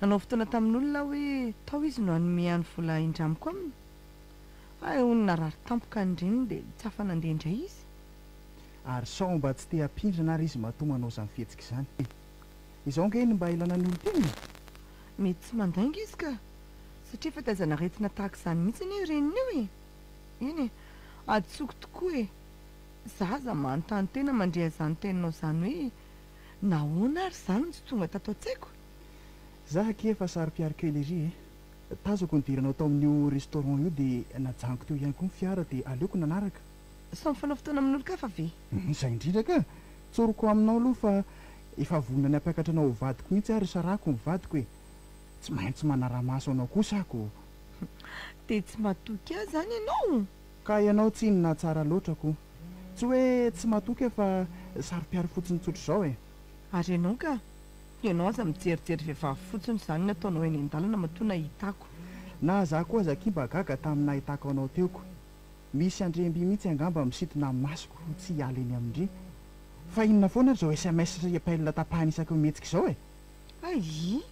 B: nanao fotoana tamin'olona hoe tao izy no anomehany vola indramiko aminy onona rary tampoka andreny dia tsy afa nandeha indray izy
F: ary sao mba tsy te hampindrana ary izy mahatoa manao izany fihetsika izany izao nge iny mba ilana ny olo teny
B: mety tsy mandainga izy ka satria fa taizana retina tahaka izany mihitsy ny reniny eo eny atsoko tokoa zaza manontany tena mandreha zany teninao izany hoe nahoana ary izany tsy tonga tato an-tsaiko
F: za ke efa sary-piarokely iry tazako nidiranao tao amin'io restaurant io dia najaniko teo ihany koa ny fiara dia aleoko nanaraka
B: sao mifanao fotoana amin'olo ka fa ve
F: izay indrindra ka tsoroko aminao aloha fa efa vonona ny ampiakatra anao ho vadiko mihitsy ary sarako ny vadiko tsy maintsy manara-maso anao kosako
B: dia tsy matoky ahy zany ianao
F: ka ianao tsy inona tsara loatrako tsy hoe tsy matoky fa sary-piaro fotsiny tsotro izao
B: ary ianao ka ianao aza mijerijery vehivavy fotsiny izany nataonao eny an-dalana matoana hitako
F: na za koa aza kimba gaga tamin'ny nahitako anao teoko misy andremby mihitsy angamba misitona amin'ny masoko tsy hiala eny amindry fa inona foana zao sms appel tapahany isaky mihetsika izao
B: ai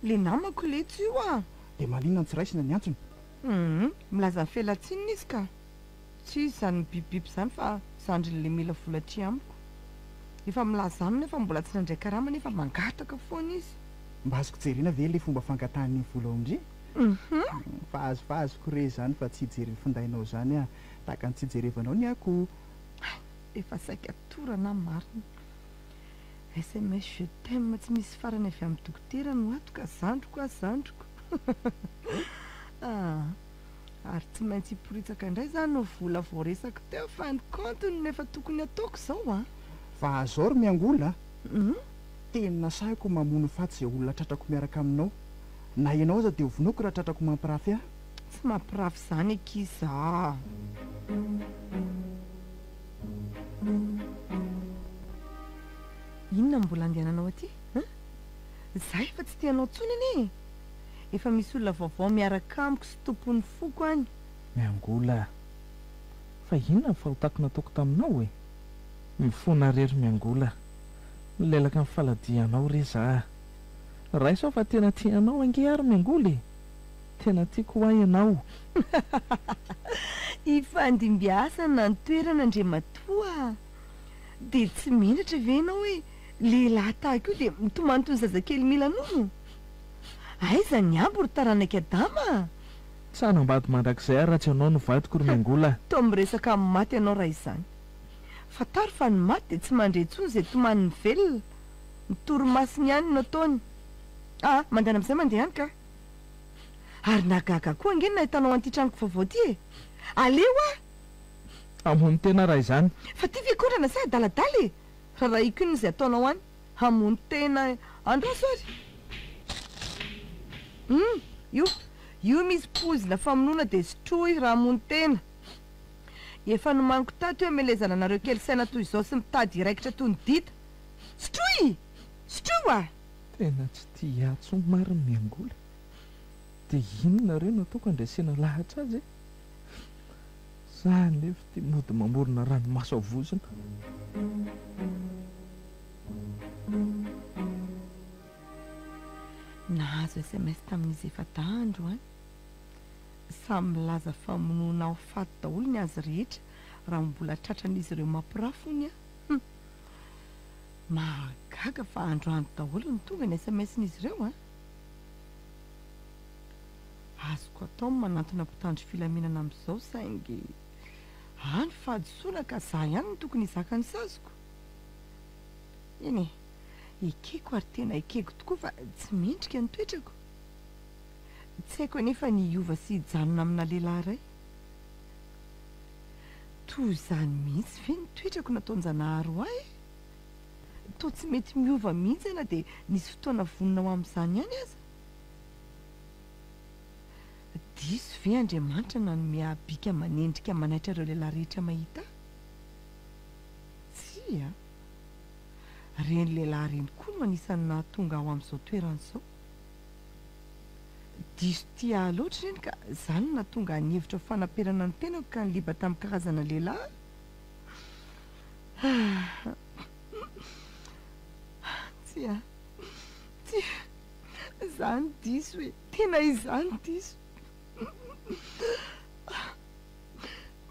B: le namako letso io
F: dia malinona ny tsiraisina ny antsony
B: milaza ny fialatsinina izy ka tsy izy zany bibibiby izany fa zandryle mila volatria amiko efa milaza aminy efa mbola tsy nandray karama nefa mangataka foana izy
F: mba azoko jerena ve le fomba fangatahany vola ondry fa azoko re zany fa tsy hijery findainao zany tahaka ny tsy hijerevanao ny ako
B: efa saika torana marina sms je t'aime tsy misy farany avy amin'ny dokotera no atoka zandroko zandroko ary tsy maintsy hiporitsaka indray zany no vola voaresaka teo fa ny kantony nefa tokony ataoko izao
F: fa azao ry miangola tena sahiko mamono faty izay olona tratrako miaraka aminao na ianao aza dia hovinoko raha tratrako mampirafy
B: tsy mampirafy izany akiza inona mbola andehananao aty zay efa tsy tianao tsony anie efa misy olona vaovao miaraka amiko sy tompony foko any
E: miangola fa inona ny fahotako nataoko taminao mifona rery miangola milelaka ny faladianao re za ray sao fa tena tianao ange ary miangola tena tiako ho ahy ianao
B: ifandimbiasana ny toerana andre matoa dia tsy minatra ve ianao hoe lehilahy tahaka io dia mitomany toy ny zazakely mila nono aiza ny ambo ry taranaka adama
E: tsanambady mandrakizay ary raha tsy ianao no vadiko ry miangola
B: to miresaka amin'ny maty ianao raha izany fa taro fa ny maty dia tsy mandre ntsony izay tomany ny velona nytoromasiny ihany no ataony mandehana amin'izay mandeha hany ka ary nagaga koa angeny nahitanao an'ity tranoko vaovao ty aleo
E: amony tena raha izany
B: fa ty vekorana sa adaladala raha iko iny izay ataonao any hamony tena andraso ary io misy pozina famonoana dia sotroy raha hamony tena efa nomaniko tato hoe melezana anareo kely saina toy izao sy mitady iraikitra toy ny dita sotroy sotroa
E: tena tsy tia atsony mariny miangola dia inona reo nataoko andraisena lahatra azy za nefa tia mody mamorona ranomaso avozona.
B: nahazo SMS tamin'izy efa tandro any samy milaza famonoana ao faty daholo ny azy rehetra raha mbola tratran'izy ireo mampirafony a mahagaga fa androandro daholo ny tonga ny SMS-n'izy ireo a azoko atao manantona mpitandro filaminana amin'izao saingy any fahadisoana ka za ihany no tokony izakany sazoko eny ekeko ary tena ekeko tokoa fa tsy mendrika ny toetrako tsy haiko anefa niova sy hijanona amina lehilahy ray toy izany mihitsy ve ny toetrako nataonjanahary ho ahy toa tsy mety miova mihitsy ana dia nisy fotoana vonina ho amin'izany ihany aza diso ve Andriamanitra nanome abika manendrika manaitra ireo lehilahy rehetra mahita tsy a reny lehilahy reny koa no anisany nahatonga ao amin'izao toeran'izao diso tia loatra reny ka izany no nahatonga ny hevitra ho fanamperana ny tenako ka nyliba tamin'ny karazana lehilahy tsy a tsy izany diso hoe tena izany diso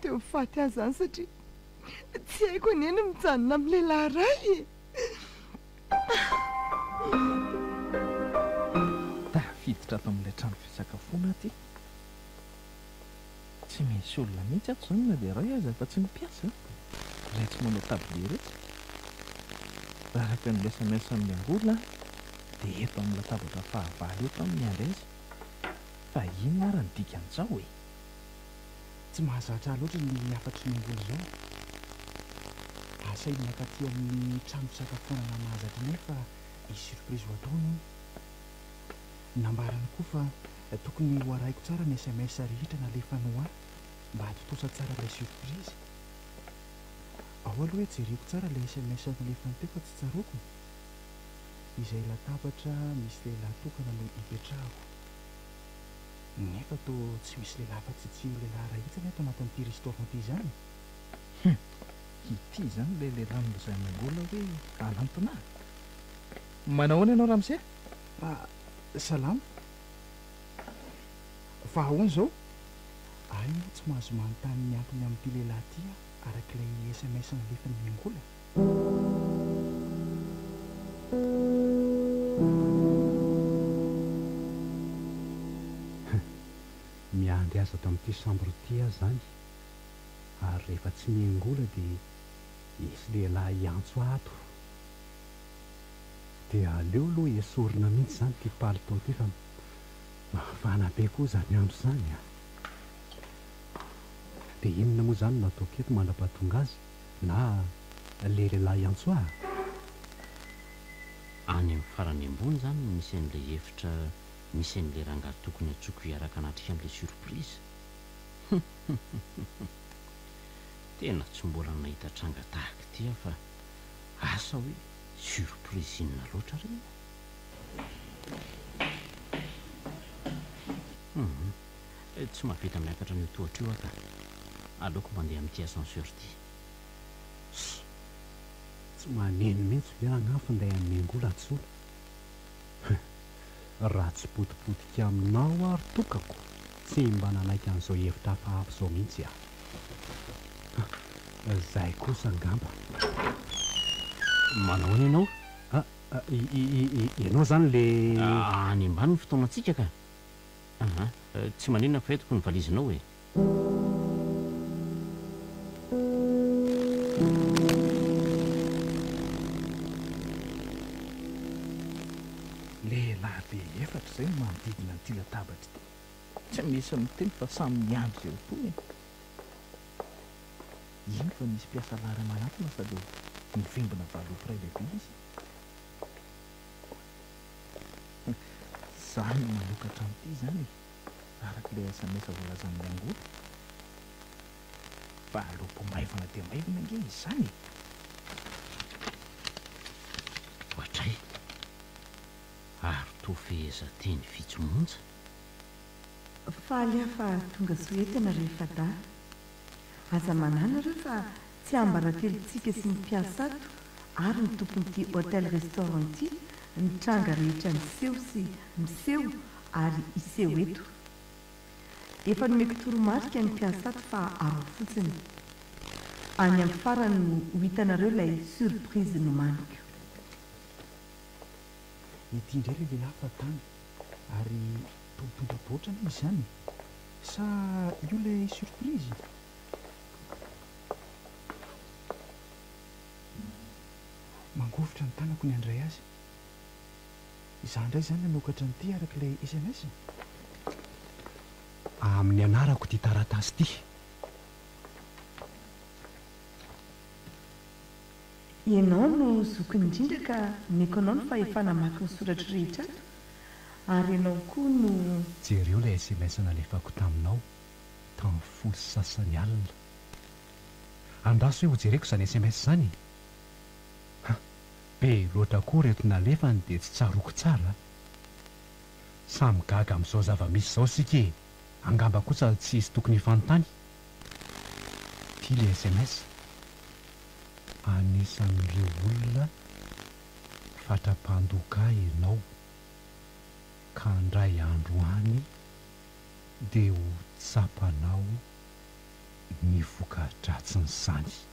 B: teo mifaty azy zany satria tsy haiko aneny mijanona amin'ny lehilahy ray
E: tafiditra ato amin'ilay trano fisakafoana aty tsy misy olona mihitsy ato izany na dia ray aza fa tsy mipiasa ray tsy manao tabile rehetra araka ny SMS amin'ny angola dia eto amin'ny latabatra fahavalo eto amin'ny andraizy fa inona ary ny dikan'izao e
F: tsy mahazatra loatra ny afatry ny angola izao asainy nakaty amin'ny trano fisakafoanana mahazatra anay fa izy surprise ho ataony nambarany koa fa tokony ho araiko tsara ny SMS rehetra nalefanao ahy mba hatotosa tsara ilay surprise ao aloha hoe jereko tsara ilay SMS nalefany teo fa tsy tsaroko izay latabatra misy lehilahy tokana no hipetrahako nefa to tsy misy lehilahy fa tsy lehilahy raha hitsany ato anatin'ity restaurant ity zany
E: ity zany lay lehilahy mizay mangola hoe anantona manao ahoana ianao raha miseh
F: salama fa ahoana izao ay moa tsy mahazo manontany ny antony amin'ity lehilahy ty arak'ilay SMS nalefany miangola
A: miandry aza ato amin'ity chambre ity azy zany ary rehefa tsy miangola dia isy lehilahy antso ato dia aleo aloha esorina mihitsy zany ty palitao ty fa mafana be koa zany andro zany a dia inona moa zany nataoko eto mandrapahatonga azy na le lehilahy antso any
D: amin'ny farany ambony zany misy an'ilay hevitra misy an'ilay rangahy tokony atsoko hiaraka anatrika amin'ilay surprise tena tsy mbola nahita tranga tahaka ity aho fa asa hoe surprise inona loatra reny tsy mahavita miakatra ny tohatra io aka aleoko mandeha amin'ity ascenseur ty
A: tsy maneno mihitsy ve agnafinday amin'ny angola antsola raha tsy potipotika aminao ary tokako tsy mba nanaiky an'izao hevitra hafahafa izao mihitsy aho zay kosa angamba
D: manao any ianao
A: ianao zany le
D: any ambany ny fotoanantsika ka tsy maninona fa etoko ny valizinao e
E: lehilahy be efatra izay manodidina nyity latabatra ty tsy misy miteny fa samy miandry zay to e iny fa misy mpiasa lara manatona sady mivimbina valopiray lehibe izy zany manokatra amin'ity zany arak'ilay SMS volazan'ny angola fa alopo maivana dia maivana ange izy izany
D: ohatray ary to fehezateny fitsomonja
B: faly aho fa tonga soetana rehefa da aza manana reo fa tsy ambaratelontsika sy ny mpiasa ato ary ny tompon'ity hôtel restaurant ity nitranga rehetra miseho sy miseho ary iseho eto efa nomeko toromarika ny mpiasa ato fa aro fotsiny any amin'ny farany no ho hitanareo ilay surprise nomaniko
F: ity indray le lehilahy fa tany ary tompondraboatra na izy izany sa io lay surprise mangovitra ny tanako ny andray azy izaho indray izany nanokatra nyity araka ilay SMS
A: amin'ny anarako ty taratasy ity
B: ianao no zokony indrindra ka meko anao no fa efa namaky ny soratra rehetra ato ary ianao koa no
A: jereo ilay SMS nalefako taminao tamin'ny folo sasany alina andraso hoe ho jereko izany SMS izany be loatra koa reto nalefany dia tsy tsaroko tsara samy gaga amin'izao zava-misy izao sika angamba kosa tsy izy tokony hifanontany ty le SMS anisan'ireo olona fatra-pandoka ianao ka andray andro any dia ho tsapanao ny voka-dratsiny izany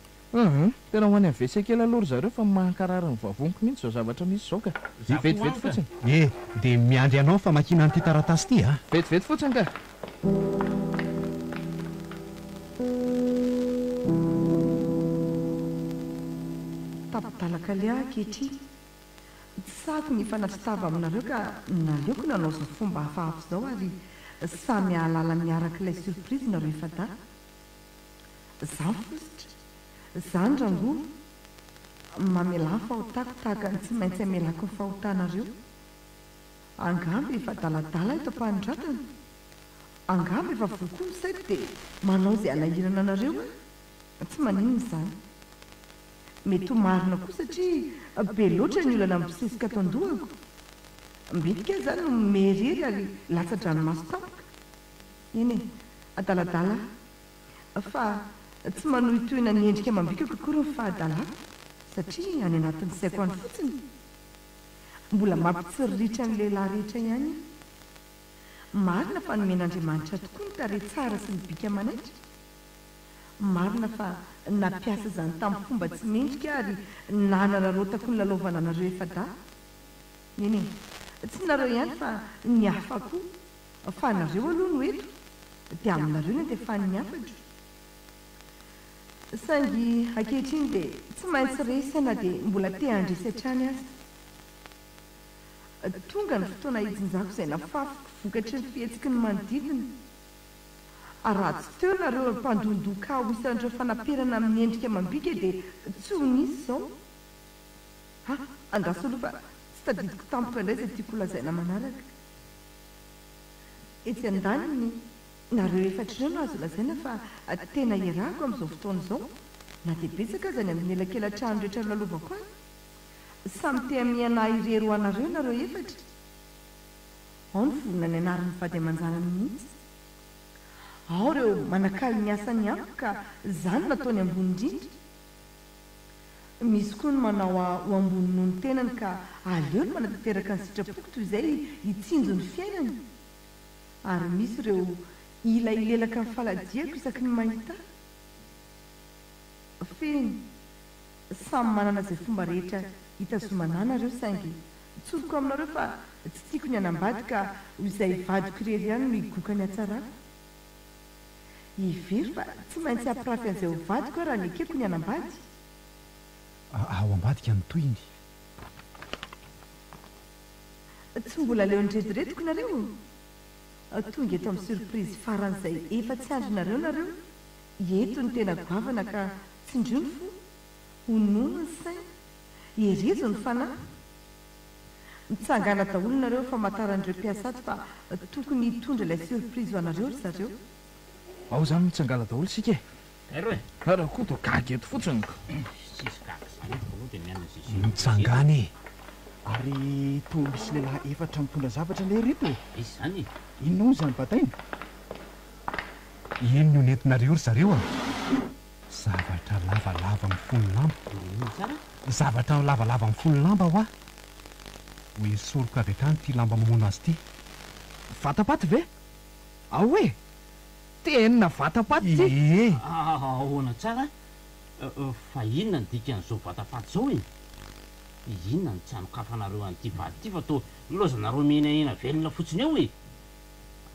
E: tena ho any amin'ny vesekely alory zareo fa mahankarary ny vavoniko mihitsy zao zavatra misy izao ka vetivety fotsiny
A: dia miandry anao fa makina n'ity taratasy ity
E: vetivety fotsiny ka
B: tapidalaka le aho ankehitriny tsy sako ny fanatitava aminareo ka naleoko nanao zao fomba hafahafa izao ary samy ahalala miaraka ilay surprise nareo efa da zaho fositra izany rangoa mamela ny fahotako tahaka ny tsy maintsy hamelako ny fahotanareo angamba efa daladala eto ampahandratana angamba efa vokoa misaito dia manao izay alahirana anareo tsy maninona izany mety ho marina koa satria be loatra ny olana mibosesika ato an-dohako mbitika izany no merery ary latsa-dranomaso tampoka eny e adaladala fa tsy manohy toyna ny endrika mambikako akory ny fahadalako satria any anatin'ny saiko any fotsiny mbola mampitsiriritra ny lehilahy rehetra ihany marina fa nomen'andriamanitra tokoa ny tare tsara sy ny bika manaitra marina fa napiasa izany tamin'ny fomba tsy mendrika ary nanararotako ny lalaovana anareo efa da eny e tsy nareo ihany fa ny hafa koa fa nareo aloha no eto dia aminareo ny antefany hafatra saingy ankehitriny dia tsy maintsy resana dia mbola te handresy hatrany azy tonga ny fotoana hijinjako izay nafafiko vokatry ny fihetsiky ny manodidina ary raha tsy teo nareo mpandondoka ho isan'ireo fanaperana amin'ny endrika mambika dia tsy ho nisy izao andraso aloha fa tsy tadidiko tampoka indray izay tiako lazaina manaraka etsy an-daniny nareo efatrareo no azo lazaina fa tena irako amin'izao fotoana izao na dia betsaka aza ny amin'ny elakelan-trano rehetra lalovako any samy te miana irery ho anareo efatra ao ny volona ny anarin'ny vady aman-janany mihitsy ao ireo manakaly ny asany amiko ka izany nataony ambony indrindra misy koa ny manao ho ambony noho ny tenany ka aleo ny manatanteraka ny sitrapoko toy izay hitsinjo ny fiainany ary misy ireo ila ilelaka ny faladiako isaky ny mahita feny samy manana izay fomba rehetra hitazomanana ireo saingy tsoroko aminareo fa tsy tiako ny anambady ka izay vadiko irery ihany no higoka ny hatsarako ivery fa tsy maintsy hampirafy an'izay ho vadiko raha ny ekeko ny anambady
A: ao ambadika ny toyny
B: tsy mbola leo nyredirediko nareo tonga eto amin'ny surprise faran'izay efa tsy andronareo nareo eto ny tena goavana ka tsy indrony fo honono ny saina erezo ny fanahy mitsangana daholo nareo fa mataran'ireo mpiasato fa tokony hitondra ilay surprise ho anareo ry zareo
E: ao izany mitsangana daholo sika raha koa to gageto fotsiniko
D: sisy gaga zany aloha dia mianana zizy
A: mitsangany
F: ary to misy lehilahy efatra mitondra zavatra le reto
D: izy zany
F: inona moa zany bataina
A: ino no nentinareo ry zareo a zavatra lavalava mifony lamba
D: tsara
A: zavatra lavalava mifony lamba ho a hoe soroka avy akany ty lamba mamono azy ty
E: vatapaty ve ao hoe tena vatapaty ty
D: ahoana tsara fa inona ny dikan'izao vatapaty zao e inona ny tsy anokafanareo an'ity vady ty fa to lozanareo mihinahina velona fotsiny eo e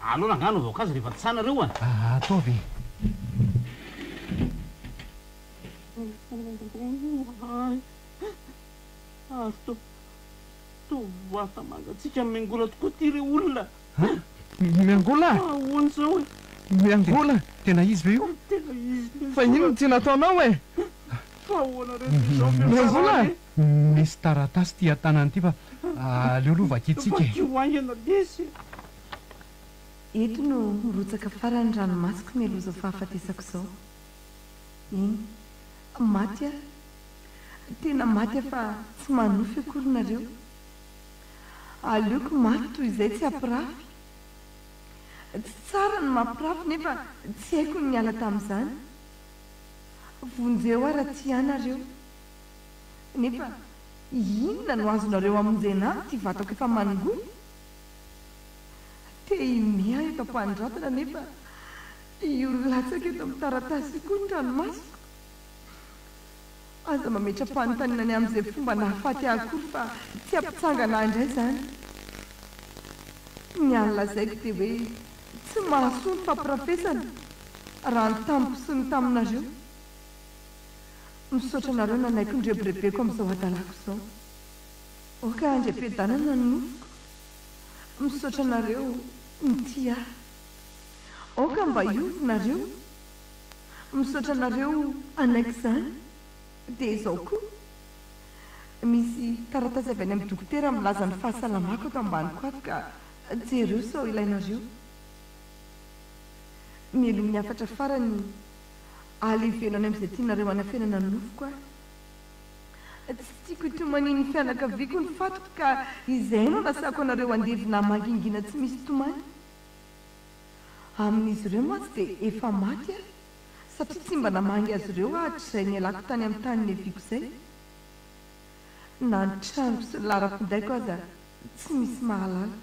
D: aloha nangano vaokazy rehefa tsanareo a
A: ataovy
D: to vata mangatsika miangola tokoa ty re olona
E: miangola
D: ahoana zao e
E: miangola
A: tena izy ve io
D: tena izy
E: fa ino tsy nataonao e
D: fa ahoana reto
E: miangola
A: misy taratasy ty atanany ty fa aleo aloha vakitsika
D: fakioaingana lesy
B: eto no mirotsaka farany ranomasiko mialoza fahafatesako izao iny maty a tena maty a fa tsy manofy akorinareo aleoko maty toy izay tsy ampirafy tsy tsara ny mampirafy nefa tsy haiko ny miala tamin'izany vonjeo a raha tsy anareo nefa inona no azonareo amonjena ty vatako efa manongoly te imea eto ampanidratana nefa iolatsaka eto amin'ny taratasy koa ny ranomasiko aza mametra mpanotanina ny amin'izay fomba nahafaty akory fa tsy ampitsangana indray zany ny anolazaiko dia hoe tsy mahasoa ny fampirafesana raha ny tamiko sy ny taminareo misaotra anareo nanaiko ndrebirebeko amin'izao adalako izao oka andrem-piadanana ny nofoko misaotra anareo ny ty ahy oka mba iovinareo misaotra anareo anaiko izany dia izao koa misy taratasy avy any amin'ny dokotera milaza ny fahasalamako ato ambaniko ato ka jereo sao ilainareo melo miafatra farany alevenany amin'izay tianareo anafenana ny nofoko a tsy tiako itomaniny fianakaviako ny fatoko ka izay no nasako anareo andevina mangingina tsy misy tomany amin'izy ireo moa tsy dia efa maty a satria tsy mba namangy azy ireo ahatr'izay ny alako tany amin'ny tany neviko izay na ny tranoko sy larafindaiko aza tsy misy mahalala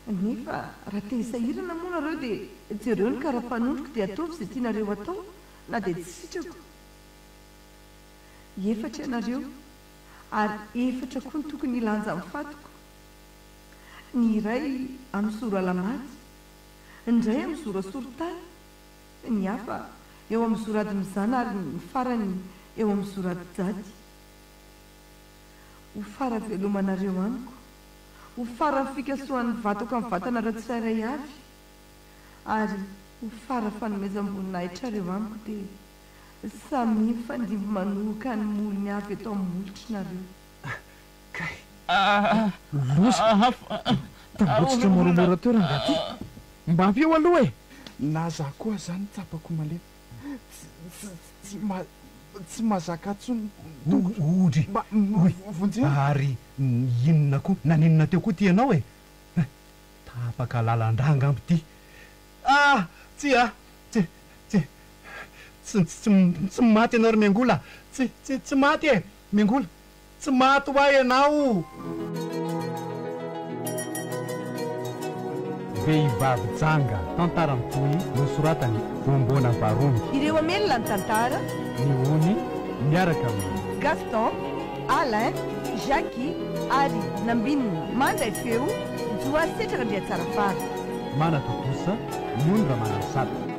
B: nefa raha te hisahirana moa nareo dia jereo ny kara-panondroko dia ataovy izay tianareo atao na dia tsy sitrako efatra ianareo ary efatra koa ny tokony ilanja amin'ny fatoko ny iray amin'ny zoro alamaty indray amin'ny zoro asorotany ny hafa eo amin'ny zorady mizana ary ny farany eo amin'ny zorady jady ho fara velomanareo amiko ho fara ny fikasohan'ny vatako amin'ny vatanareo tsirairay avy ary ho fara fanomezam-boninahitra amiko dia samy fandimby manoka ny molony avy eto amin'ny molotry nareo
E: loza tambotsitra moromora teo raha ngaty mba ampy eo aloha e
F: na zah koa zany tsapako malena tsy mazaka tsony
A: odry
F: vonjeo
A: ary inona koa naninona teo koa ty ianao e tapaka lalandranga ampy ty tsy tsy maty ianao ry miangola tsy maty e miangola tsy maty hoa ianao vehivavy janga tantara mitoy nosoratany vombona varony
B: ireo amelona ny tantara
A: ny ony miaraka amin'ny
B: Gaston, Alain, Jackie ary nambinina mandray feo joa setraka ndria tsara fara
A: manatokosa nony raha manano sata